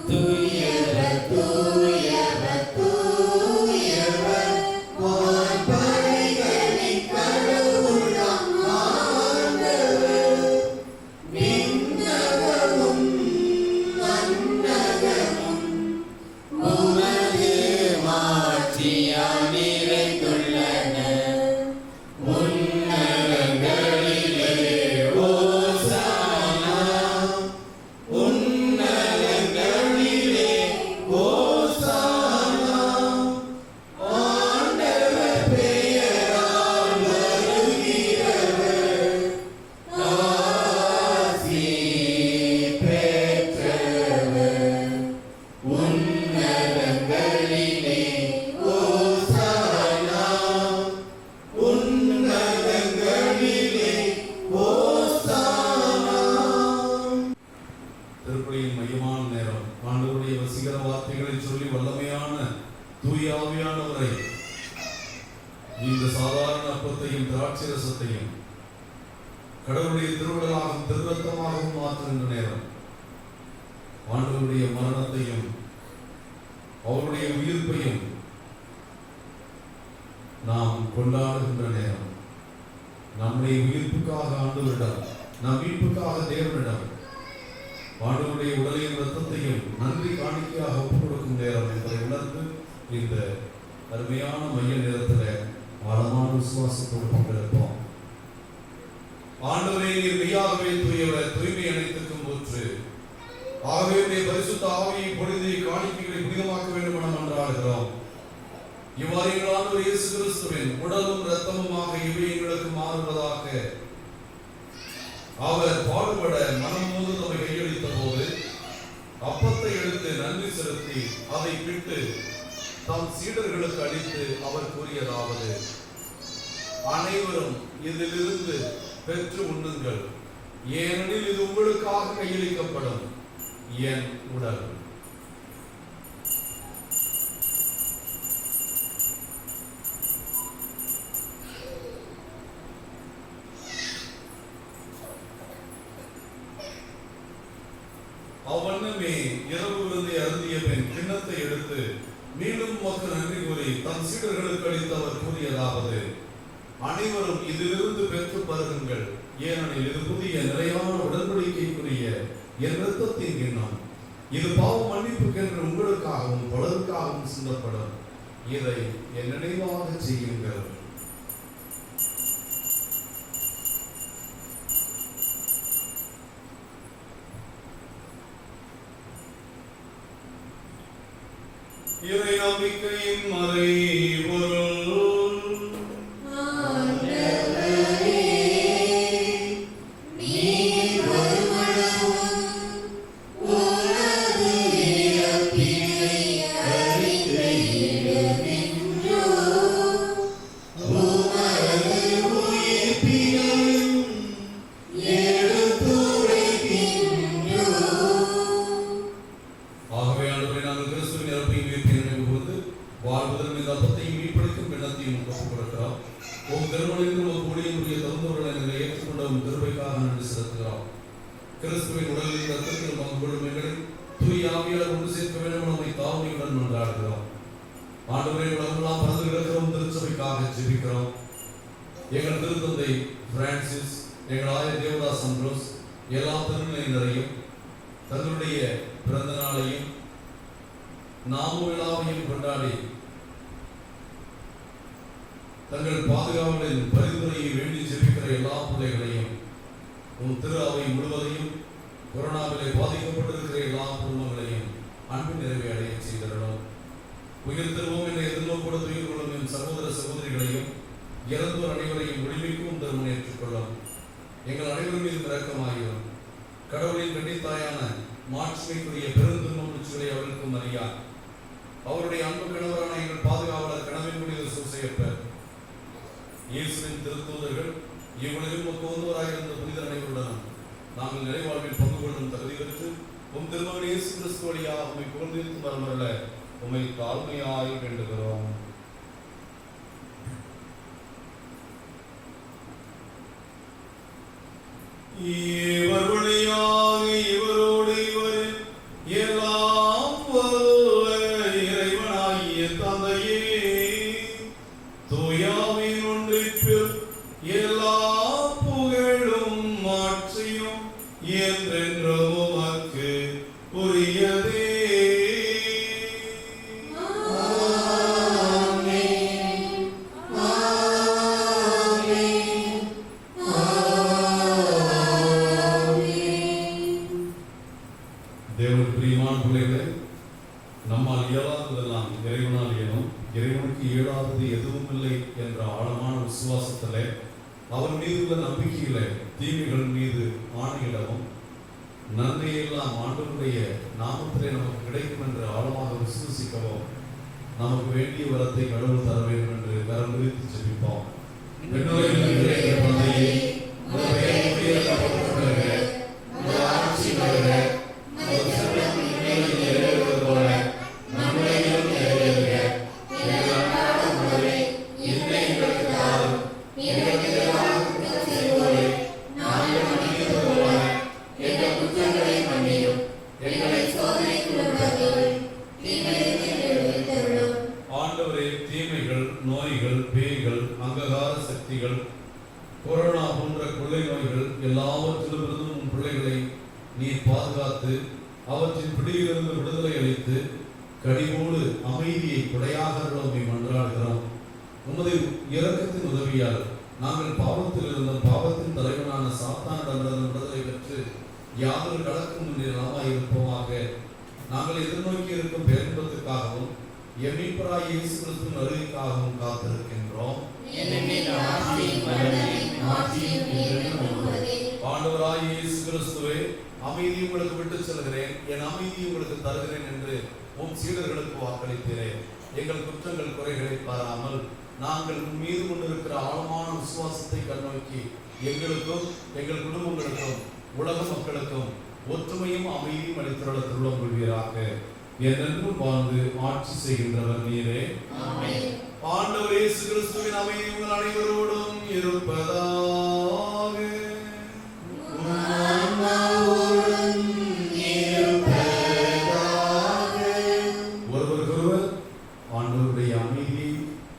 தூயவர் தூயவர் தூயவர் வான்படைகளின் கடவுளாம் ஆண்டவர். விண்ணகமும் மண்ணகமும் உமது மாட்சியால் நிறைந்துள்ளன. திருப்பலியின் மையமான நேரம். ஆண்டவருடைய வசீகர வார்த்தைகளை சொல்லி வல்லமையான தூய ஆவியானவரை இந்த சாதாரண அப்பத்தையும் திராட்சை ரசத்தையும் கடவுளுடைய திருவிழாகவும் திருரத்தமாகவும் மாற்றுகின்ற நேரம். ஆண்டவருடைய மரணத்தையும் அவருடைய உயிர்ப்பையும் நாம் கொண்டாடுகின்ற நேரம். நம்முடைய உயிர்ப்புக்காக ஆண்டவரிடம், நம் மீட்புக்காக தேவனிடம் ஆண்டவருடைய உடலையும் இரத்தத்தையும் நன்றி காணிக்கையாக ஒப்புக் கொடுக்கும் நேரம் என்பதை உணர்ந்து இந்த அருமையான மைய நேரத்தில் ஆழமான விசுவாசத்தோடு பங்கெடுப்போம். ஆண்டவரே, நீர் மெய்யாகவே தூயவர், தூய்மை அனைத்துக்கும் ஊற்று. ஆகவே பரிசுத்த ஆவியை பொழுது காணிக்கைகளை புனிதமாக்க வேண்டும் என மன்றாடுகிறோம். இவ்வாறு எங்கள் ஆண்டவர் இயேசு கிறிஸ்துவின் உடலும் இரத்தமுமாக இவை எங்களுக்கு மாறுவதாக. அவர் பாடுபட மனம் மூன்று தம்மை கையளித்த போது அப்பத்தை எடுத்து நன்றி செலுத்தி அதை பிட்டு தம் சீடர்களுக்கு அளித்து அவர் கூறியதாவது: அனைவரும் இதிலிருந்து பெற்று உண்ணுங்கள், ஏனெனில் இது உங்களுக்காக கையளிக்கப்படும் என் உடல். அவ்வண்ணமே இரவு விருந்தை அருந்திய பின் கிண்ணத்தை எடுத்து மீண்டும் உமக்கு நன்றி கூறி தம் சீடர்களுக்கு அளித்து அவர் கூறியதாவது: அனைவரும் இதிலிருந்து பெற்று பருகுங்கள். ஏனெனில் இது புதிய நிறைவான உடன்படிக்கைக்குரிய என் இரத்தத்தின் கிண்ணம். இது பாவ மன்னிப்புக்கென்று உங்களுக்காகவும் பலருக்காகவும் சிந்தப்படும். இதை என் நினைவாக செய்யுங்கள். இறை நம்பிக்கையின் மறைபொருள். கிறிஸ்துவின் உடலில் இரத்தத்தில் பங்குகொள்ளும் எங்களை தூய ஆவியால் ஒன்று சேர்க்க வேண்டும் நம்மை தாழ்மையுடன் மன்றாடுகிறோம். ஆண்டவரே, உலகமெல்லாம் பறந்து கிடக்கிறோம் திருச்சபைக்காக ஜெபிக்கிறோம். எங்கள் திருத்தந்தை பிரான்சிஸ், எங்கள் ஆயர் தேவதாஸ் அம்ப்ரோஸ் எல்லா திருநிலையினரையும் தங்களுடைய பிறந்த நாளையும் நாம விழாவையும் கொண்டாடி தங்கள் பாதுகாவலின் பரிந்துரையை வேண்டி ஜெபிக்கிற எல்லா பிள்ளைகளையும் உன் திரு அவை முழுவதையும் கொரோனாவிலே பாதிக்கப்பட்டிருக்கிற எல்லா குடும்பங்களையும் அன்பு நிறைவை அடைய செய்திடணும். உயிர் திருவோம் என்ற எதிர்நோக்கோடு துயில் கொள்ளும் என் சகோதர சகோதரிகளையும் இறந்தோர் அனைவரையும் ஒளிமிக்கும் தருமம் ஏற்றுக்கொள்ளும். எங்கள் அனைவரும் மீது இரக்கமாகிறோம். கடவுளின் கண்டித்தாயான மாட்சிமைக்குரிய பெருந்துன்பம் உச்சிகளை அவருக்கும் அறியார். அவருடைய அன்பு கணவரான எங்கள் பாதுகாவலர் கனவின் புனித சூசையப்பர், இயேசுவின் திருத்தூதர்கள், இவ்வுலகில் முக்கோந்தோராயிருந்த புனிதர் அனைவருடனும் நாங்கள் நிறைவாழ்வில் பங்கு கொள்ளும் தகுதி பெற்று உம் திருமகன் இயேசு கிறிஸ்து வழியாக உம்மை புகழ்ந்திருக்கும் வரமல்ல உம்மை தாழ்மையாய் வேண்டுகிறோம். இவர் வழியாக இவரோடு இவர் எல்லாம் வல்ல இறைவனாகிய தந்தையே, தூயாவின் ஒன்றிப்பில் எல்லா புகழும் மாட்சியும் என்றென்றும் உமக்கு உரியதே. தேவனுக்கு பிரியமான பிள்ளைகளே, நம்மால் இயலாததெல்லாம் இறைவனால் இயலும், இறைவனுக்கு இயலாதது எதுவும் இல்லை என்ற ஆழமான விசுவாசத்திலே, அவர் மீது உள்ள நம்பிக்கையிலே தீமைகள் மீது ஆணையிடவும், நன்மையெல்லாம் ஆண்டவருடைய நாமத்திலே நமக்கு கிடைக்கும் என்று ஆழமாக விசுவசிக்கவும் நமக்கு வேண்டிய வரத்தை கடவுள் தர வேண்டும் என்று கரம் விரித்து ஜெபிப்போம். ஆண்டவரே, தீமைகள், நோய்கள், பேய்கள், அங்ககார சக்திகள், கொரோனா போன்ற கொள்ளை நோய்கள் எல்லாவற்றிலிருந்தும் உன் பிள்ளைகளை நீர் பாதுகாத்து அவற்றின் பிடியிலிருந்து விடுதலை அளித்து கடிவோடு அமைதியை கொடையாக உம்மை மன்றாடுகிறோம். உமது இரக்கத்தின் உதவியால் நாங்கள் பாவத்தில் இருந்த பாவத்தின் தலைவனான சாத்தானிடமிருந்து விடுதலை பெற்று யாதொரு கலக்கும் நாமாய் இருப்போமாக. நாங்கள் எதிர்நோக்கி இருக்கும் பேரின்பத்துக்காகவும் எம்மிப்பராய் இயேசு கிறிஸ்துவின் வருகைக்காகவும் காத்திருக்கின்றோம். ஆண்டவராய் இயேசு கிறிஸ்துவே, அமைதி உங்களுக்கு விட்டு செல்கிறேன், என் அமைதி உங்களுக்கு தருகிறேன் என்று உம் சீடர்களுக்கு வாக்களித்தீரே. எங்கள் குற்றங்கள் குறைகளை பாராமல் நாங்கள் மீது கொண்டிருக்கிற ஆழமான விசுவாசத்தை கண்ணோக்கி எங்களுக்கும் எங்கள் குடும்பங்களுக்கும் உலக மக்களுக்கும் ஒற்றுமையும் அமைதியும் அளித்துள்ள திருவிழம் கொள்வீராக. என்றென்றும் வாழ்ந்து ஆட்சி செய்கின்றவர் நீரே. ஆண்டவர் இயேசு கிறிஸ்துவின் அமைதி உங்கள் அனைவரோடும் இருப்பதாக. ஒருவருக்கொருவர் ஆண்டவருடைய அமைதியை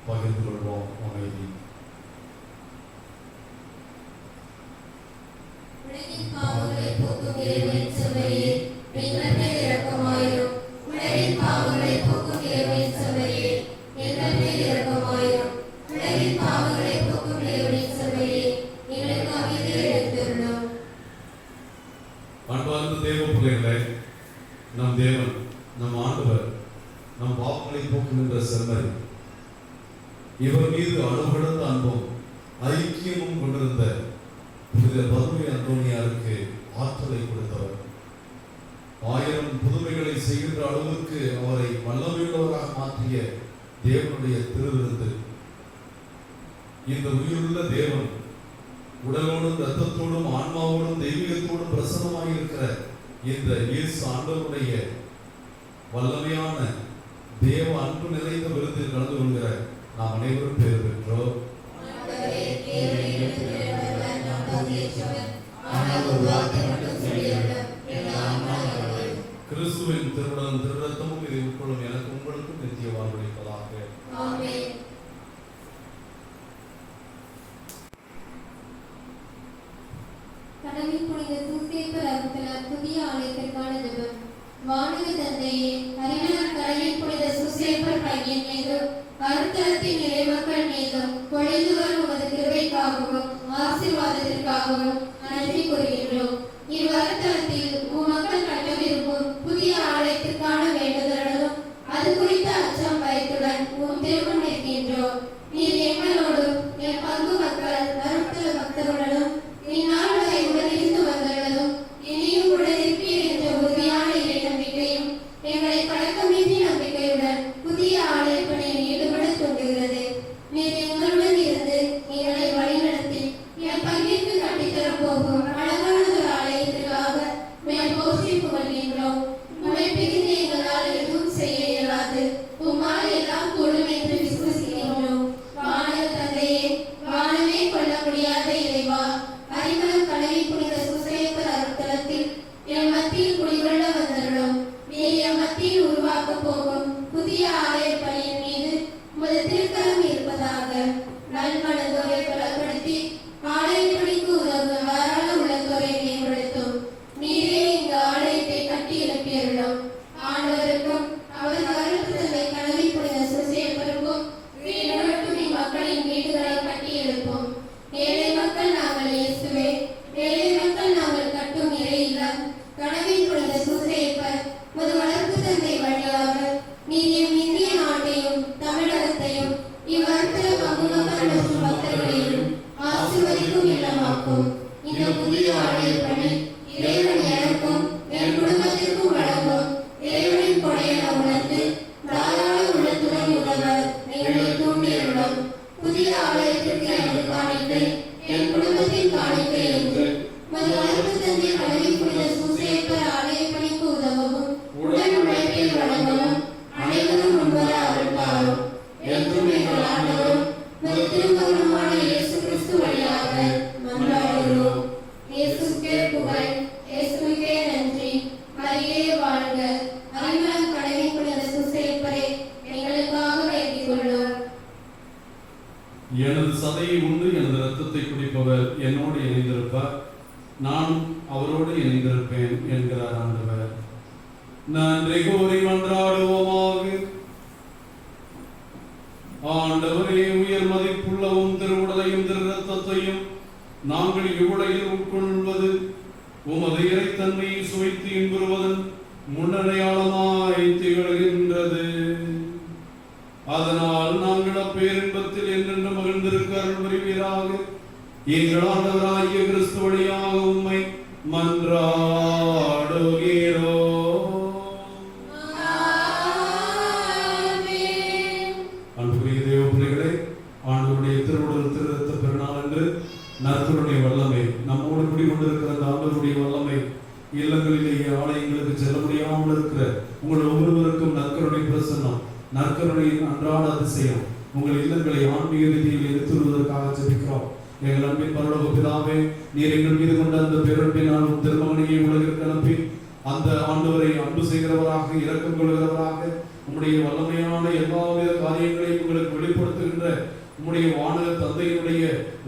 பகிர்ந்து கொள்வோம். அமைதி. போக்கும் இறைவனின் செம்மறியே, எங்கள் மேல் இரக்கமாயிரும். உலகின் பாவங்களை போக்கும் இறைவனின் செம்மறியே, எங்கள் மேல் இரக்கமாயிரும். உலகின் பாவங்களை போக்கும் இறைவனின் செம்மறியே, எங்களுக்கு அமைதியை அளித்தருளும். அன்பார்ந்த தேவ பிள்ளைகளே, நம் தேவன், நம் ஆண்டவர், நம் பாவங்களை போக்குகின்ற செம்மறி, இவர் மீது அளவுகடந்த அன்பும் ஐக்கியமும் கொண்டிருந்த புனித பதுமை அந்தோனியாருக்கு ஆற்றலை கொடுத்தவர். 1000 புதுமைகளை செய்கின்ற அளவுக்கு அவரை வல்லமையுள்ளவராக மாற்றிய தேவனுடைய திருவிருந்து. இந்த உயிருள்ள தேவன் உடலோடும் இரத்தத்தோடும் ஆன்மாவோடும் தெய்வீகத்தோடும் பிரசன்னமாக இருக்கிற இந்த இயேசு ஆண்டவருடைய வல்லமையான தேவ அன்பு நிறைந்த விருந்தில் கலந்து கொள்கிற நாம் அனைவரும் பேர் பெற்றோம். கிறிஸ்துவின் திருவுடலும் திருரத்தமும் இதை உட்கொள்ளும் எனக்கு உங்களுக்கும் நித்திய வாழ்வளிப்பதாக. ஆமென். கடவுள் புனித சூசேப்பர் அருள்தலார் புதிய ஆலயத்திற்கான ஜெபம். வானக தந்தையே, அறிஞர் கடலில் புனித சூசேப்பர் பையன் மீதும் அருள்தலத்தின் இறைமக்கள் மீதும் பொழிந்து வரும் உமது கிருபைக்காகவும் ஆசீர்வாதத்திற்காகவும் நன்றி கூறுகின்றோம். இவ்வருத்தலத்தில் உமக்கள் கட்டவிருக்கும் புதிய ஆலயத்திற்கான வேண்டுதலுடனும் அது குறித்த அச்சம் பயத்துடன் உம் திருமுன் நிற்கின்றோம். நீர் எங்களோடும் என் பங்கு மக்கள் அருள்தல பக்தர்களுடனும் இந்நாள் வரை உடனிருந்து வந்தவர்களும் இனியும் உடனிருப்பீர் என்ற உறுதியான இறை நம்பிக்கையும் எங்களை பழக்கமின்றி நம்பிக்கையுடன் புதிய ஆலய பணியில் ஈடுபட தூண்டுகிறது. நீர் எங்களுடன் இருந்து எங்களை வழிநடத்தி என் பங்கிற்கு கட்டித்தரப் போகும் அழகானதொரு ஆலயத்திற்காக மேல் போற்றி புகழ்கின்றோம். உம்மை பிரிந்து எங்களால் எதுவும் செய்ய இயலாது. உம்மால் எல்லாம் கூடும் என்று விசுவசிக்கின்றோம். வானக தந்தையே, வானமே கொள்ள முடியாத இறைவா, அறிமளம் கடலில் புனித சூசேப்பர் அருள்தலத்தில் என் மத்தியில் குடிகொள்ள வந்தருளும். நீர் என் மத்தியில் உருவாக்கப் போகும் புதிய ஆலய பணியின் மீது உமது திருக்கரம் இருப்பதாக. நல்மனதோரை பலப்படுத்தி ஆலய பணிக்கு உதவும் வாராள உள்ளத்தோரை மேம்படுத்தும். நீரே இந்த ஆலயத்தை கட்டி எழுப்பியருளும். ஆண்டவருக்கும் அவர் அருள் தந்தை கடலில் புனித சூசேப்பருக்கும் வீடு மட்டும் இம்மக்களின் வீடுகளை கட்டி எழுப்பும். ஏழை மக்கள் நாங்கள் இயேசுவே, ஏழை மக்கள் நாங்கள் கட்டும் இறை இல்லம். கனவின் புனித சூசேப்பர் முது வளர்ப்பு தந்தை வழியாக நீர் எம் இந்திய நாட்டையும் தமிழகத்தையும் இவ்வருத்தல பங்கு மக்கள் மற்றும் பக்தர்களையும் ஆசீர்வதிக்கும் இல்லமாக்கும். இந்த புதிய ஆலய பணி இறைவன் எனக்கும் என் குடும்பத்திற்கும் வழங்கும் இறைவனின் கொடையென உணர்ந்து தாராள உள்ளத்துடன் உதவ எங்களை தூண்டியுள்ளோம். புதிய ஆலயத்திற்கு எனது காணிக்கை என் குடும்பத்தின் காணிக்கை என்று மது வளர்ப்பு தந்தை கடலில் புனித சூசேப்பர் ஆலய பணிக்கு உதவவும் உடன் உழைப்பை வழங்கவும் அனைவரும் முன்வர அருள்தாரும். என்றும் எங்கள் ஆண்டவரும் மது திருமகனுமான இயேசு கிறிஸ்து வழியாக மன்றாடுகிறோம். இயேசுக்கே புகழ், இயேசுக்கே நன்றி. மரியே வாழ்க. அறிமளம் கடலில் புனித சூசேப்பரே, எங்களுக்காக வேண்டிக் கொள்ளும். எனது சதையை உண்டு எனது இரத்தத்தை குடிப்பவர் என்னோடு இணைந்திருப்பார், நான் அவரோடு இணைந்திருப்பேன் என்கிறார் ஆண்டவர். நன்றி கூறி மன்றாடுவோமாக. ஆண்டவரே, உயர் மதிப்புள்ளவும் திருவுடலையும் திரு இரத்தத்தையும் நாங்கள் இவ்வுலகில் உட்கொள்வது உமது இறைத்தன்மையை சுவைத்து இன்புறுவதன் முன்னடையாளமாய் திகழ்கின்றது. அதனால் நாங்கள் அப்பேரின்பத்தில் என்றென்று மகிழ்ந்திருக்க அருள் புரிவீராக. எங்கள் ஆண்டவராகிய கிறிஸ்து வழியாக உம்மை மன்றாடுகிறோம். அன்புக்குரிய தேவ பிள்ளைகளே, ஆண்டவருடைய திருவுடல் திரு இரத்த பெருநாள் என்று நற்கருணை வல்லமை நம்மோடு குடிகொண்டிருக்கிற அந்த ஆண்டவருடைய வல்லமை இல்லங்களிலேயே ஆலயங்களுக்கு செல்ல முடியாமல் இருக்கிற உங்கள் ஒவ்வொருவருக்கும் நற்கருணை பிரசன்னம், நற்கருணையின் அன்றாட அதிசயம் உங்கள் இல்லங்களை ஆன்மீக ரீதியில் எடுத்துவதற்காக ஜெபிக்கிறோம். எங்கள் அன்பின் பரலோக பிதாவே, நீர் எங்கள் மீது கொண்ட அந்த பேரன்பினால் திருமகனையை உலகிற்கு அனுப்பி அந்த ஆண்டவரை அன்பு செய்கிறவராக, இரக்கம் கொள்கிறவராக, உம்முடைய வல்லமையான எல்லாவித காரியங்களையும் உங்களுக்கு வெளிப்படுத்துகின்ற உம்முடைய வானக தந்தையினுடைய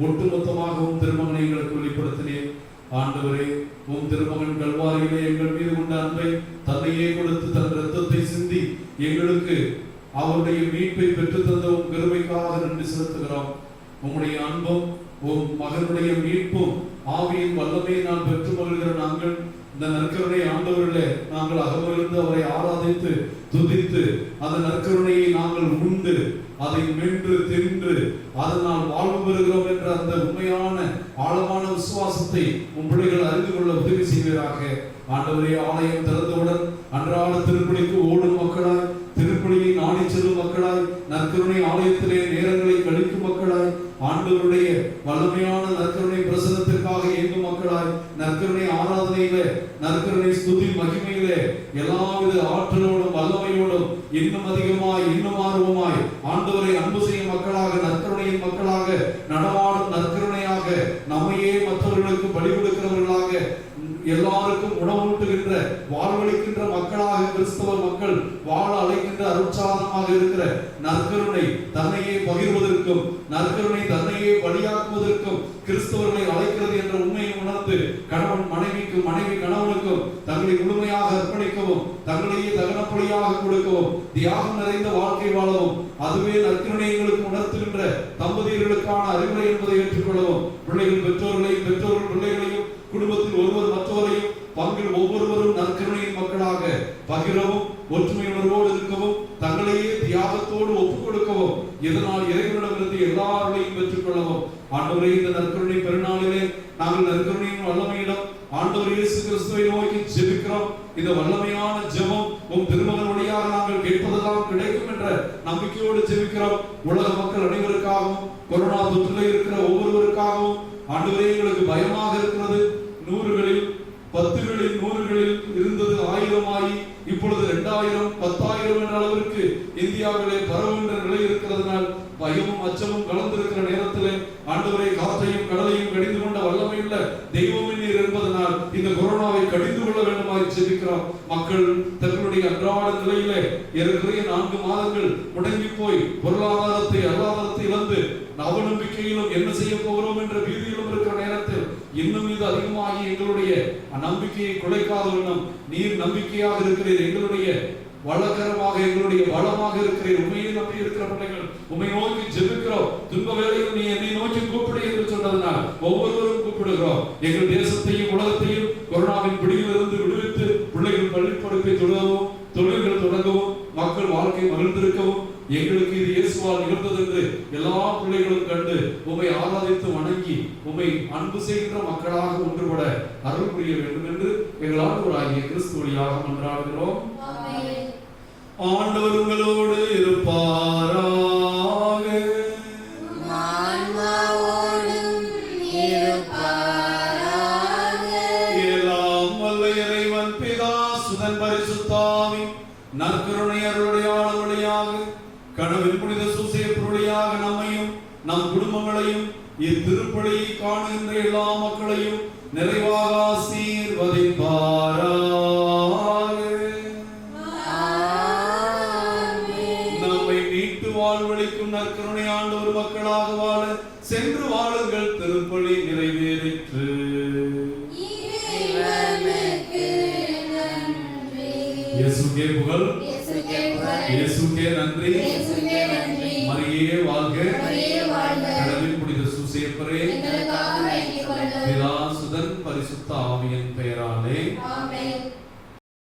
ஒட்டுமொத்தமாகவும் திருமகனை எங்களுக்கு வெளிப்படுத்தினேன். ஆண்டவரே, உம் திருமகன் கல்வாரியிலே எங்கள் மீது கொண்ட அன்பை தன்னையே கொடுத்து தன் இரத்தத்தை சிந்தி எங்களுக்கு அவருடைய மீட்பை பெற்று தந்த உம் கிருபைக்காக நன்றி செலுத்துகிறோம். உம்முடைய அன்பும் உம் மகனுடைய மீட்பும் ஆவியின் வல்லமையை நான் பெற்று மகிழ்கிற நாங்கள் இந்த நற்கருணை ஆண்டவர்களே நாங்கள் அகமிருந்து அவரை ஆராதித்து துதித்து அந்த நற்கருணையை நாங்கள் உண்டு அதை மென்று தின்று அதனால் வாழ்வு பெறுகிறோம் என்ற அந்த உண்மையான ஆழமான விசுவாசத்தை உம் பிள்ளைகள் அறிந்து கொள்ள உதவி செய்வீராக. ஆண்டவரே, ஆலயம் திறந்தவுடன் அன்றாட திருப்பலிக்கு ஓடும் மக்களாய், திருப்பலியை நாடி செல்லும் மக்களாய், நற்கருணை ஆலயத்திலே நேரங்களை கழிக்கும் மக்களாய், ஆண்டவருடைய வல்லமையான நற்கருணை பிரசனத்திற்காக இயங்கும் மக்களாய், நற்கருணை ஆராதனையிலே, நற்கருணை ஸ்துதி மகிமையிலே எல்லாவித ஆற்றலோடும் வல்லமையோடும் இன்னும் அதிகமாய் இன்னும் ஆர்வமாய் ஆண்டவரை அன்பு செய்யும் மக்களாக, நற்கருணையின் மக்களாக நடமாடும் நற்கருணையாக நம்மையே மற்றவர்களுக்கு பலி கொடுக்கிறவர்களாக, எல்லாருக்கும் உணவூட்டுகின்ற வாழ்வளிக்கின்ற மக்களாக கிறிஸ்தவ மக்கள் வாழ அழைக்கின்ற அருட்சாதனமாக இருக்கிற நற்கருணை தன்னையே பகிர்வதற்கும் நற்கருணை தன்னையே பலியாக்குவதற்கும் கிறிஸ்தவர்களை அழைக்கிறது என்ற உண்மையை உணர்ந்து கணவன் மனைவிக்கும் மனைவி கணவனுக்கும் தங்களை முழுமையாக அர்ப்பணிக்கவும் தங்களையே தகனப்பலியாக கொடுக்கவும் தியாகம் நிறைந்த வாழ்க்கை வாழவும் அதுவே நற்கருணைகளுக்கு உணர்த்துகின்ற தம்பதியர்களுக்கான அறிவுரை என்பதை ஏற்றுக்கொள்ளவும் பிள்ளைகள் பெற்றோர்களையும் பெற்றோர்கள் பிள்ளைகளையும் குடும்பத்தில் ஒருவர் மற்றவரையும் பங்கில் ஒவ்வொருவரும் நற்கருணையின் மக்களாக பகிரவும் ஒற்றுமை உணர்வோடு இருக்கவும் தங்களையே தியாகத்தோடு ஒப்புக் கொடுக்கவும் இதனால் இறைவனிடமிருந்து எல்லாரையும் பெற்றுக் கொள்ளவும் ஆண்டவரே, இந்த நற்கருணை பெருநாளிலே நாங்கள் நற்கருணையின் வல்லமையிடம் ஆண்டவர் இயேசு கிறிஸ்துவை நோக்கி ஜெபிக்கிறோம். இந்த வல்லமையான ஜெபம் உம் திருமகன் வழியாக நாங்கள் கேட்பதெல்லாம் கிடைக்கும் என்ற நம்பிக்கையோடு ஜெபிக்கிறோம். உலக மக்கள் அனைவருக்காகவும் கொரோனா தொற்றிலே இருக்கிற ஒவ்வொருவருக்காகவும் ஆண்டவரே, எங்களுக்கு பயமாக இருக்கிறது. 100களில் 10களில் 100களில் இருந்தது 1000 இப்பொழுது 2000 10,000 என்ற அளவிற்கு இந்தியாவிலே பரவுகின்ற நிலை இருக்கிறதுனால் பயமும் அச்சமும் கலந்திருக்கிற நேரத்திலே ஆண்டவரை காற்றையும் கடலையும் கடிந்து கொண்ட வல்லமையுள்ள தெய்வமே நீர் என்பதனால் இந்த கொரோனாவை கடிந்து கொள்ள வேண்டுமாய் ஜெபிக்கிறோம். மக்கள் தங்களுடைய அன்றாட நிலையிலே ஏறக்குறைய 4 மாதங்கள் முடங்கி போய் பொருளாதாரத்தை இழந்து அவநம்பிக்கையிலும் என்ன செய்ய போகிறோம் என்ற பீதியிலும் இருக்கிற நேரத்தில் இன்னும் இது அதிகமாகி எங்களுடைய நம்பிக்கையை குலைக்காத வண்ணம் நீர் நம்பிக்கையாக இருக்கிறீர், எங்களுடைய வளகரமாக எங்களுடைய பலமாக இருக்கிற உண்மையை நம்பி இருக்கிற பிள்ளைகள் உண்மை நோக்கி ஜெபிக்கிறோம். துன்ப வேளையில் நீ என்னை நோக்கி கூப்பிடு என்று சொன்னதனால் ஒவ்வொருவரும் கூப்பிடுகிறோம். எங்கள் தேசத்தையும் உலகத்தையும் கொரோனாவின் பிடியிலிருந்து விடுவித்து பிள்ளைகள் பள்ளி படிப்பை தொடரவும் தொழில்கள் தொடங்கவும் மக்கள் வாழ்க்கை மகிழ்ந்திருக்கவும் எங்களுக்கு இது இயேசுவால் நிகழ்ந்தது என்று எல்லா பிள்ளைகளும் கண்டு உம்மை ஆராதித்து வணங்கி உம்மை அன்பு செய்கின்ற மக்களாக ஒன்றுபட அருள் புரிய வேண்டும் என்று எங்கள் ஆண்டவராகிய கிறிஸ்து வழியாக மன்றாடுகிறோம். ஆண்டவர் உங்களோடு இருப்பாராக. எல்லாம் வல்ல இறைவன் பிதா சுதன் பரிசுத்தாவி நற்கருணை அருளுடையாள வழியாக கடவுள் புனித சூசேப்பு வழியாக நம்மையும் நம் குடும்பங்களையும் இத்திருப்பலியை காணுகின்ற எல்லா மக்களையும் நிறைவாக ஆசீர்வதிப்பாராக. நம்மை மீட்டு வாழ்வளிக்கும் நற்கருணை ஆண்டவர் மக்களாக வாழ சென்று வாழுங்கள். திருப்பலி நிறைவேறிற்று. இயேசுவே புகழ், இயேசுவே நன்றி, மரியே வாழ்க.